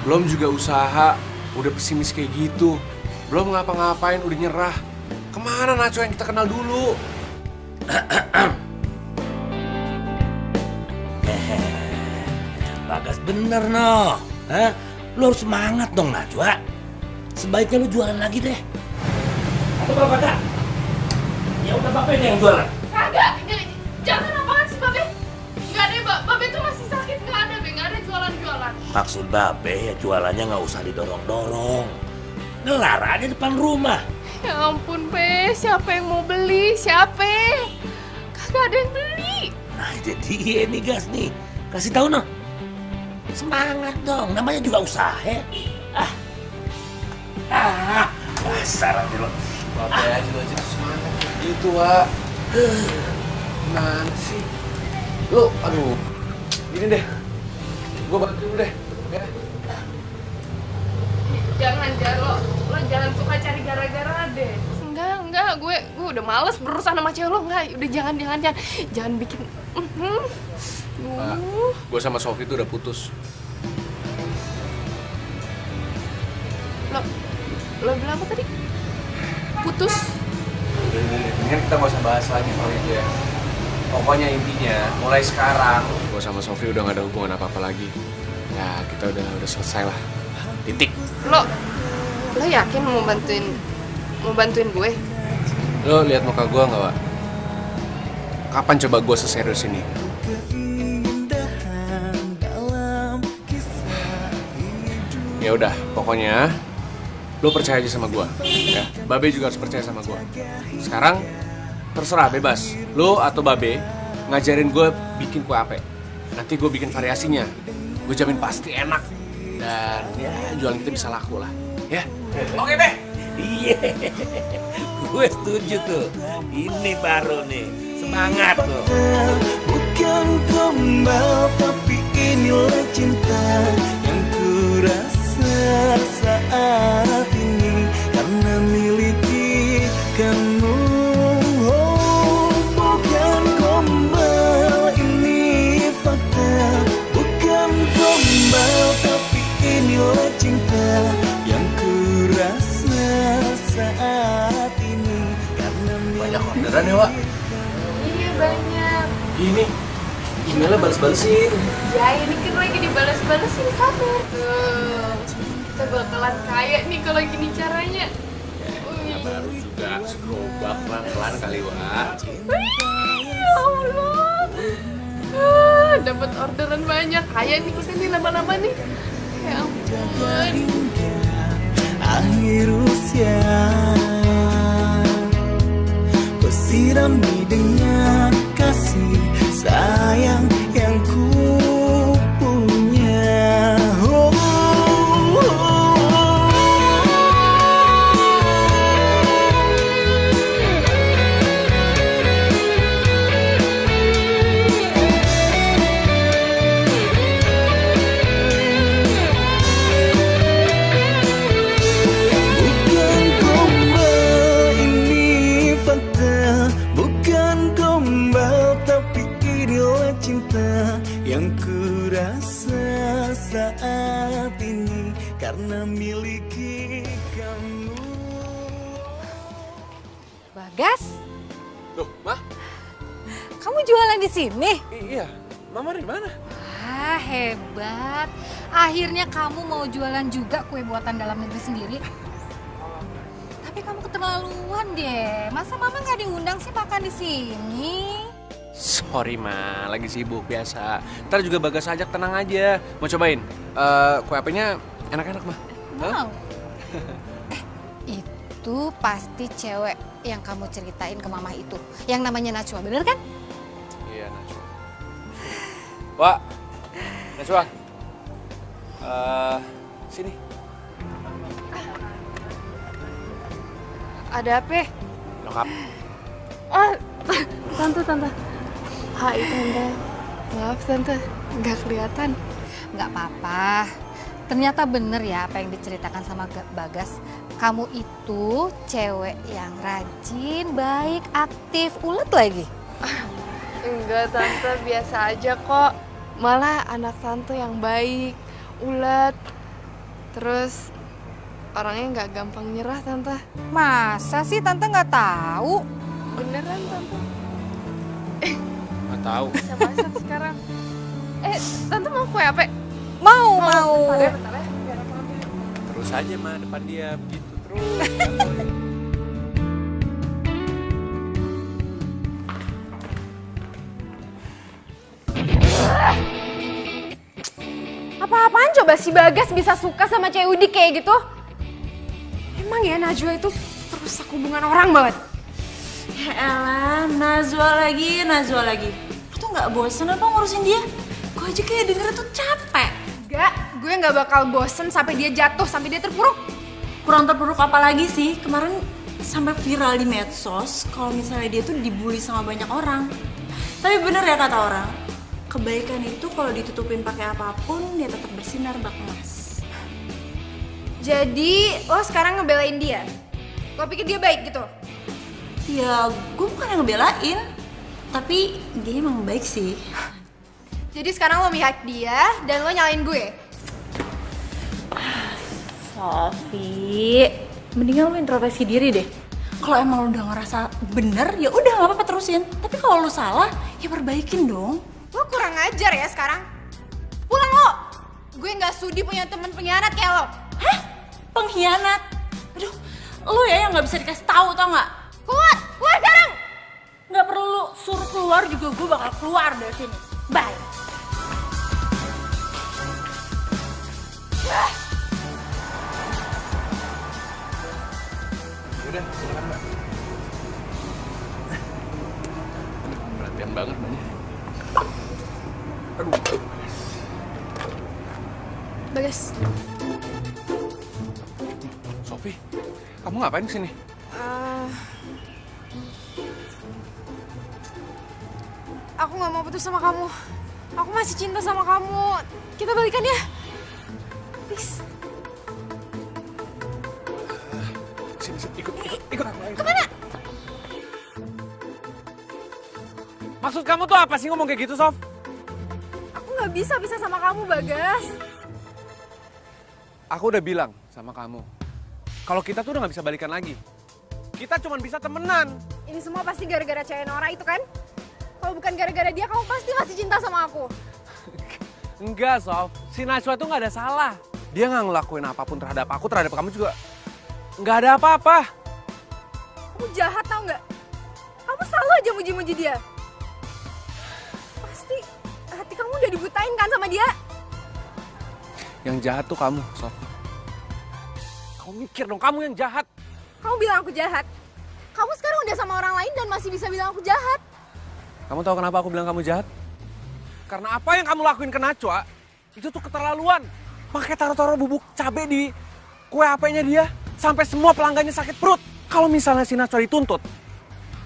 Belum juga usaha, udah pesimis kayak gitu. Belum ngapa-ngapain, udah nyerah. Kemana Najwa yang kita kenal dulu? Bagas bener noh. Lu harus semangat dong Najwa. Sebaiknya lu jualan lagi deh. Atau Bapak tak? Ya udah Bapak deh yang jualan. Kagak, jangan apaan sih Babe? Nggak ada, Babe tuh masih sakit, nggak ada, Be. Nggak ada jualan-jualan. Maksud Babe ya jualannya nggak usah didorong-dorong. Gelar aja depan rumah. Ya ampun, Be. Siapa yang mau beli? Siapa? Kagak ada yang beli. Nah jadi ini gas nih. Kasih tahu noh. Semangat dong, namanya juga usaha. Dasar aja lo. Babe aja lo aja semangat gitu, Wak. Gimana sih? Lu, aduh. Gini deh. Gue bantu lu deh. Ya. Jangan lo jangan suka cari gara-gara deh. Enggak, gue udah males berurusan sama cewek lo. Enggak, udah jangan bikin. Gue sama Sofi tuh udah putus. Lo bilang apa tadi? Putus? Mendingan kita gak usah bahas lagi soal itu ya. Pokoknya intinya, mulai sekarang gue sama Sofi udah gak ada hubungan apa-apa lagi. Ya, kita udah selesai lah. Titik. Lo yakin mau bantuin gue? Lo lihat muka gue nggak, Wak? Kapan coba gue seserius ini? Ya udah, pokoknya lo percaya aja sama gue, ya. Babe juga harus percaya sama gue. Sekarang terserah, bebas. Lo atau Babe ngajarin gue bikin kue ape. Nanti gue bikin variasinya. Gue jamin pasti enak. Dan ya jualan kita bisa laku lah, ya. Oke deh. Iya. Gue setuju tuh. Ini baru nih. Semangat tuh. Bukan gombal tapi inilah cinta yang ku rasa saat ini karena miliki kamu. Oh, bukan gombal ini fakta. Bukan gombal tapi inilah cinta yang ku rasa saat ini karena banyak orderan ya, Wak? Iya banyak. Ini emailnya balas-balesin. Ya ini kan lagi dibalas-balesin sabar. Kita bakalan kaya nih kalau gini caranya. Ya baru juga segerobak pelan-pelan kali, Wak. Ya Allah. Dapat orderan banyak. Kaya nih kita nih lama-lama nih. Ya ampun. Akhir usia ku sirami dengan kasih sayang yang ku punya. Yang ku rasa saat ini karena miliki kamu. Bagas, Loh, Ma? kamu jualan di sini? Iya, Mama dari mana? Wah, hebat. Akhirnya kamu mau jualan juga kue buatan dalam negeri sendiri. Tapi kamu keterlaluan deh. Masa Mama nggak diundang sih makan di sini? Sorry, Ma, lagi sibuk biasa. Ntar juga Bagas ajak, tenang aja. Mau cobain? Kue apenya enak-enak, Ma. Mau. Itu pasti cewek yang kamu ceritain ke Mama itu. Yang namanya Najwa, bener kan? Iya, Najwa. Wak, Najwa. Sini. Ada apa? Lengkap. Tante. Hai Tante. Maaf Tante, nggak kelihatan. Nggak apa-apa. Ternyata bener ya apa yang diceritakan sama Bagas. Kamu itu cewek yang rajin, baik, aktif, ulet lagi. Enggak Tante, biasa aja kok. Malah anak Tante yang baik, ulet. Terus orangnya nggak gampang nyerah Tante. Masa sih Tante nggak tahu? Beneran Tante. Nggak tahu. Bisa masak sekarang. Tante mau kue apa? Mau. Bentar ya. Biar aku ambil. Terus aja, Ma, depan dia begitu terus. Apa-apaan coba si Bagas bisa suka sama cewek Udik kayak gitu? Emang ya Najwa itu merusak hubungan orang banget? Ya elah, Najwa lagi. Lu tuh gak bosen apa ngurusin dia? Gue aja kayak denger tuh capek. Enggak, gue gak bakal bosen sampai dia jatuh, sampai dia terpuruk. kurang terpuruk apa lagi sih? Kemarin sampai viral di medsos kalau misalnya dia tuh dibully sama banyak orang. Tapi bener ya kata orang, kebaikan itu kalau ditutupin pakai apapun dia tetap bersinar bak emas. Jadi lo sekarang ngebelain dia? Lo pikir dia baik gitu? Ya gue bukan yang ngebelain, tapi dia emang baik sih. Jadi sekarang lo mihak dia dan lo nyalain gue? Sofi, mendingan lu introspeksi diri deh. Kalau emang lu udah ngerasa bener, ya udah nggak apa-apa terusin. Tapi kalau lu salah, ya perbaikin dong. Lo kurang ajar ya sekarang. Pulang lo. Gue nggak sudi punya temen pengkhianat kayak lo. Hah? Pengkhianat? Aduh, lu ya yang nggak bisa dikasih tahu tau nggak? Keluar sekarang. Nggak perlu lu suruh keluar juga gue bakal keluar dari sini. Bye. Udah, silakan Mbak. Perhatian banget Mbaknya. Aduh. Bagas. Sofi, kamu ngapain kesini? Aku nggak mau putus sama kamu. Aku masih cinta sama kamu. Kita balikan ya. Please. Sini, ikut. Kemana? Maksud kamu tuh apa sih ngomong kayak gitu, Sof? Aku nggak bisa sama kamu, Bagas. Aku udah bilang sama kamu, kalau kita tuh udah nggak bisa balikan lagi. Kita cuma bisa temenan. Ini semua pasti gara-gara cewek Nora itu kan? Kalau bukan gara-gara dia, kamu pasti masih cinta sama aku. Enggak, Sof. Si Najwa tuh nggak ada salah. Dia nggak ngelakuin apapun terhadap aku, terhadap kamu juga. Nggak ada apa-apa. Kamu jahat tau nggak? Kamu selalu aja muji-muji dia. Pasti hati kamu udah dibutain kan sama dia? Yang jahat tuh kamu, Sof. Kamu mikir dong, kamu yang jahat. Kamu bilang aku jahat. Kamu sekarang udah sama orang lain dan masih bisa bilang aku jahat. Kamu tahu kenapa aku bilang kamu jahat? Karena apa yang kamu lakuin ke Najwa, itu tuh keterlaluan. Makanya taruh-taruh bubuk cabai di kue HP-nya dia. Sampai semua pelanggannya sakit perut. Kalau misalnya si Najwa dituntut,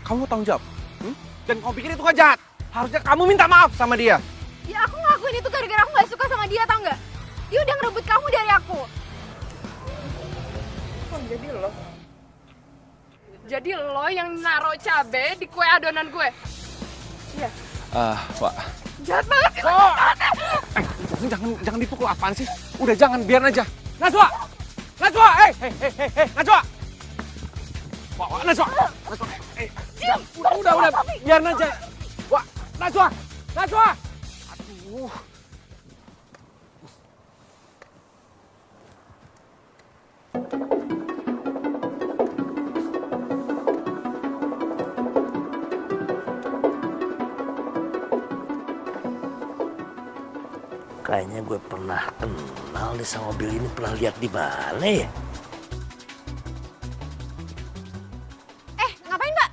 kamu tanggung jawab. Dan kamu pikir itu gak jahat? Harusnya kamu minta maaf sama dia. Ya aku ngelakuin itu gara-gara aku gak suka sama dia, tau nggak? Dia udah ngerebut kamu dari aku. Oh, jadi lo yang naruh cabe di kue adonan gue? Iya. Pak. Jahat banget sih. Jangan dipukul, apaan sih? Udah jangan, biar aja. Najwa! Najwa! Najwa! Wah, Najwa! Diam! Udah, biar aja. Wah, Najwa! Aduh. Kayaknya gue pernah kenal nih sama mobil ini, pernah lihat di mana ya? Ngapain, Mbak?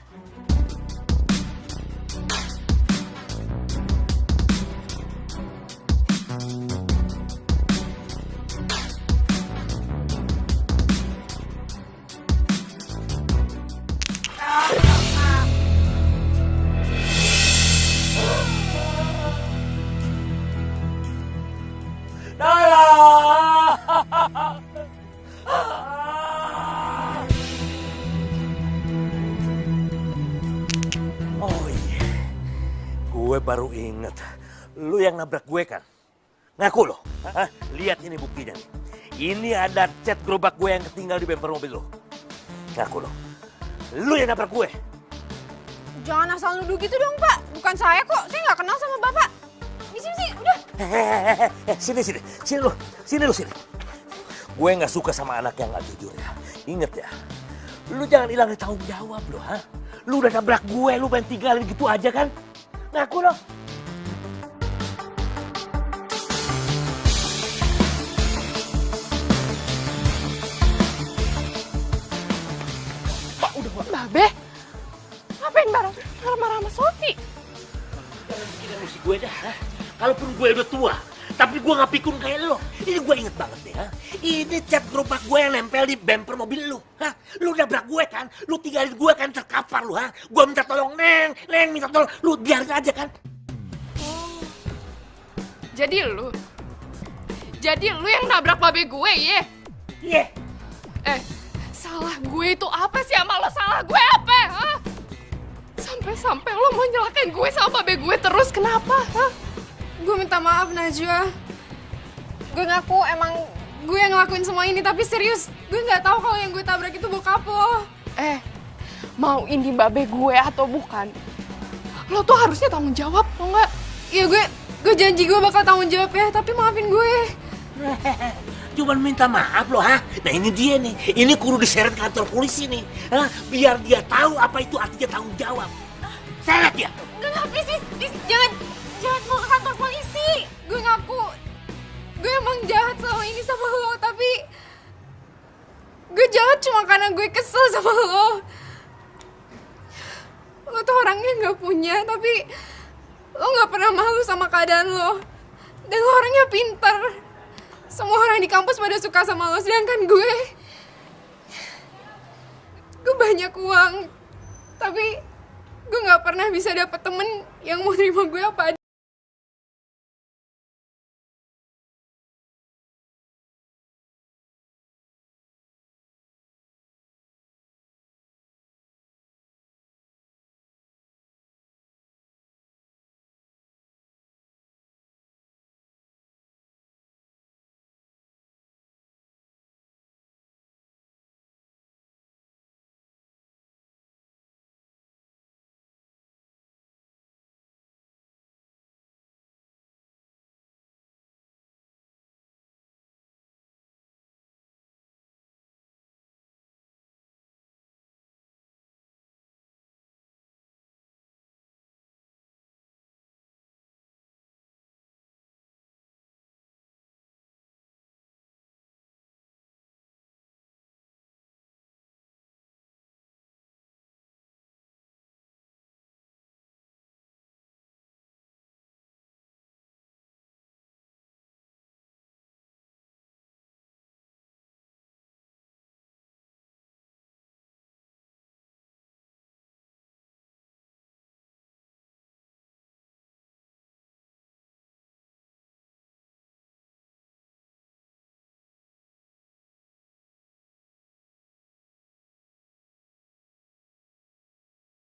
Oh iya, gue baru inget. Lu yang nabrak gue kan? Ngaku lo? Hah? Lihat ini buktinya nih. Ini ada cat gerobak gue yang ketinggal di bemper mobil lo. Ngaku lo? Lu yang nabrak gue? Jangan asal nuduh gitu dong, Pak. Bukan saya kok, saya nggak kenal sama Bapak. Di sini, udah. Sini lu. Gue nggak suka sama anak yang nggak jujur ya. Ingat ya, lu jangan hilang dari tanggung jawab lo, ha? Lu udah nabrak gue, lu pengen tinggalin gitu aja kan? Ngaku lo. Pak, udah Babe. Ngapain bareng marah-marah sama Sofi? Jangan bikin emosi gue dah. Kalaupun gue udah tua, tapi gue nggak pikun kayak lo. Ini gue inget banget deh, ha? Ini cat gerobak gue yang nempel di bumper mobil lu. Hah? Lu nabrak gue kan? Lu tinggalin gue kan terkapar lu, ha? Gue minta tolong, Neng minta tolong. Lu biarin aja kan? Jadi lu yang nabrak babe gue, ye? Iya. Salah gue itu apa sih sama lo? Salah gue apa, ha? Sampai lo mau nyelakain gue sama babe gue terus, kenapa, ha? Gue minta maaf, Najwa. Gue ngaku emang gue yang ngelakuin semua ini, tapi serius, gue nggak tahu kalau yang gue tabrak itu bokap lo. Mau ini babe gue atau bukan, lo tuh harusnya tanggung jawab, lo nggak? Iya, gue janji gue bakal tanggung jawab ya, tapi maafin gue. Cuman minta maaf loh, ha? Nah ini dia nih, ini kudu diseret kantor polisi nih, ha? Biar dia tahu apa itu artinya tanggung jawab. Seret ya? Enggak, please, jangan mau ke kantor polisi. Gue ngaku, gue emang jahat selama ini sama lo, tapi gue jahat cuma karena gue kesel sama lo. Lo tuh orangnya nggak punya, tapi lo nggak pernah malu sama keadaan lo. Dan lo orangnya pintar. Semua orang di kampus pada suka sama lo, sedangkan gue banyak uang, tapi gue nggak pernah bisa dapet temen yang mau terima gue apa aja.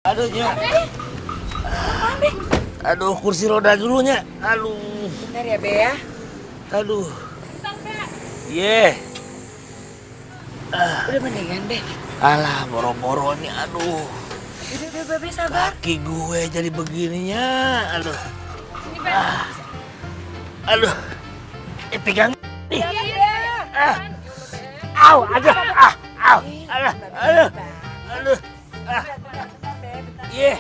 Aduh, Nya. Aduh, kursi roda dulu, Nya. Aduh. Bentar ya, Be ya. Aduh. Ye. Udah mendingan, Be. Alah, boro-boro nih, aduh. Udah, Be, sabar. Kaki gue jadi begininya, aduh. Aduh. Pegang nih. Au, aja. Au. Aduh. Ye.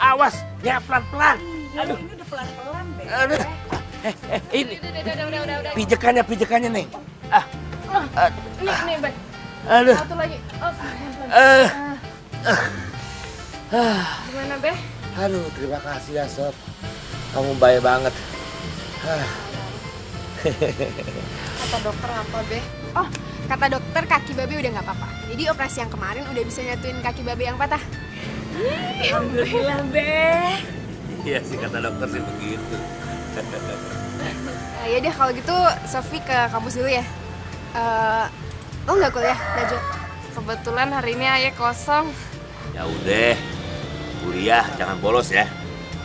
Awas, ya pelan-pelan. Aduh. Ini udah pelan-pelan, Be. Aduh. Ini. Udah. Pijekannya nih. Nih, Bay. Aduh. Satu lagi. Gimana, Be? Aduh, terima kasih ya, Sob. Kamu baik banget. Kata dokter apa, Be? Oh, kata dokter kaki babe udah nggak apa-apa. Jadi operasi yang kemarin udah bisa nyatuin kaki babe yang patah. Alhamdulillah, Be. Iya sih, kata dokter sih begitu. Ya deh, kalau gitu Sofi ke kampus dulu ya. Lo nggak kuliah, Najwa? Kebetulan hari ini Ayah kosong. Ya udah, kuliah jangan bolos ya.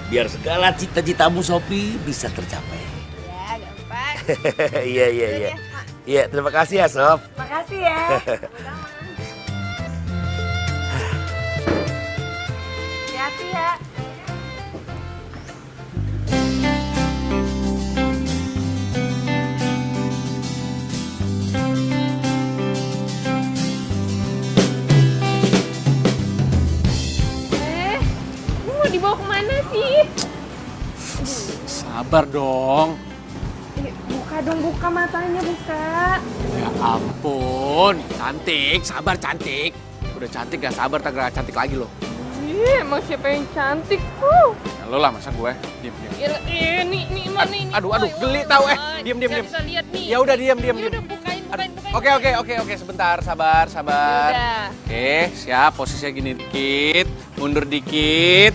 Biar segala cita-citamu, Sofi, bisa tercapai. Ya, gampang. Iya. Iya, terima kasih ya, Sof. Makasih ya. Hati-hati ya. Ini mau dibawa kemana sih? Sabar dong. Buka dong, buka matanya, buka. Ya ampun, cantik, sabar cantik. Udah cantik gak sabar, tak gak cantik lagi loh. Emang siapa yang cantik? Ya, lo lah masa gue. Diam. Ini mana ini? Aduh, geli tau Diam. Nggak bisa lihat nih. Ya udah diam. Udah bukain. Oke, sebentar, sabar. Yaudah. Oke, siap. Posisinya gini dikit, mundur dikit.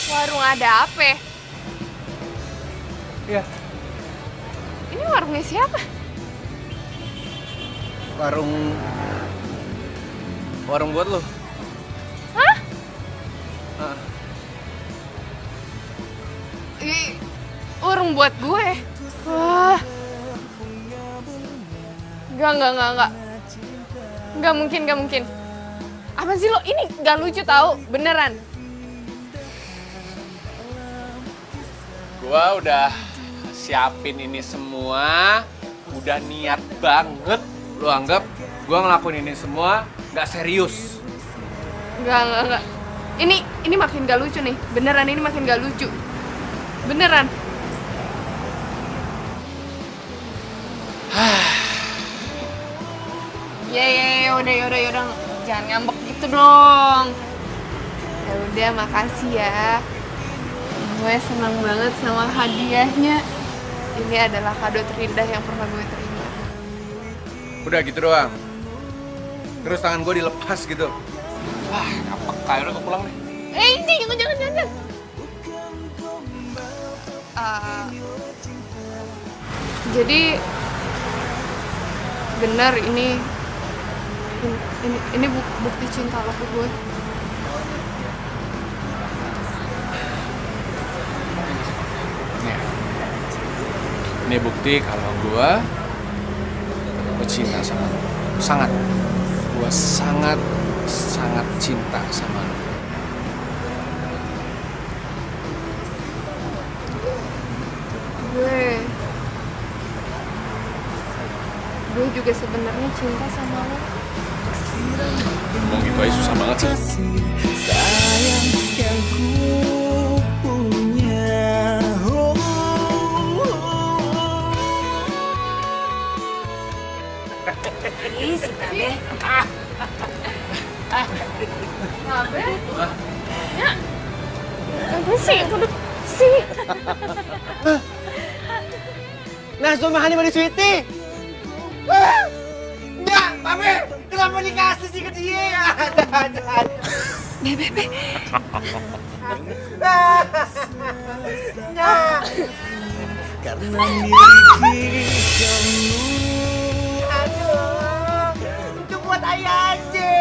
Warung ada apa? Iya. Ini warungnya siapa? Warung buat lo. Hah? Warung buat gue? Wah. Enggak. Enggak mungkin. Apa sih lo? Ini gak lucu tau, beneran. Gua udah siapin ini semua, udah niat banget. Lu anggap gua ngelakuin ini semua gak serius? Enggak. Ini makin gak lucu nih. Beneran ini makin gak lucu. Beneran. Ya udah. Jangan ngambek gitu dong. Ya udah, makasih ya. Gue senang banget sama hadiahnya. Ini adalah kado terindah yang pernah gue terima. Udah gitu doang. Terus tangan gue dilepas gitu. Wah, gak peka, udah gue pulang deh. Ini jangan. Jadi benar ini bukti cinta lo ke gue. Ini bukti kalau gue cinta sama lo. Sangat. Gue sangat cinta sama lo. Gue juga sebenarnya cinta sama lo. Ngomong gitu aja susah banget sih. Sayang yang ku punya. Ih, si Tabe. Tabe? Ya. Apa sih? Duduk sih. Nah, sama Hani Mani Sweety. Enggak, Tabe. Kenapa dikasih sih ke dia? Bebe. Enggak. Karena miliki kamu. Aduh, itu buat ayah aja.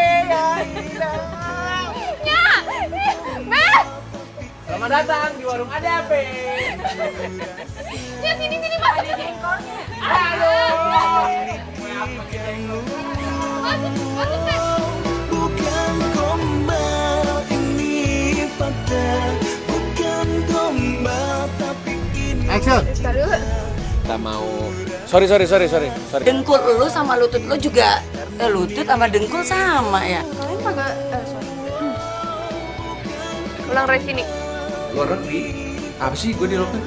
Ya, Beb. Selamat datang di warung ada apa? Ya sini masuk ke jengkolnya. Masuk Beb. Bukan gombal ini fakta. Bukan gombal tapi ini. Action. Bentar dulu. Kita mau... Sorry. Dengkul lu sama lutut lu juga. Lutut sama dengkul sama ya. Kalian kagak... sorry. Ulang dari sini. Luar negeri? Apa sih gue di loker?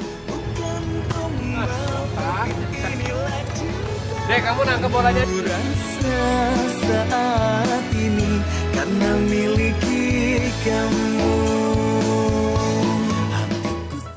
Dek, kamu nangkep bolanya. Saat ini karena miliki kamu.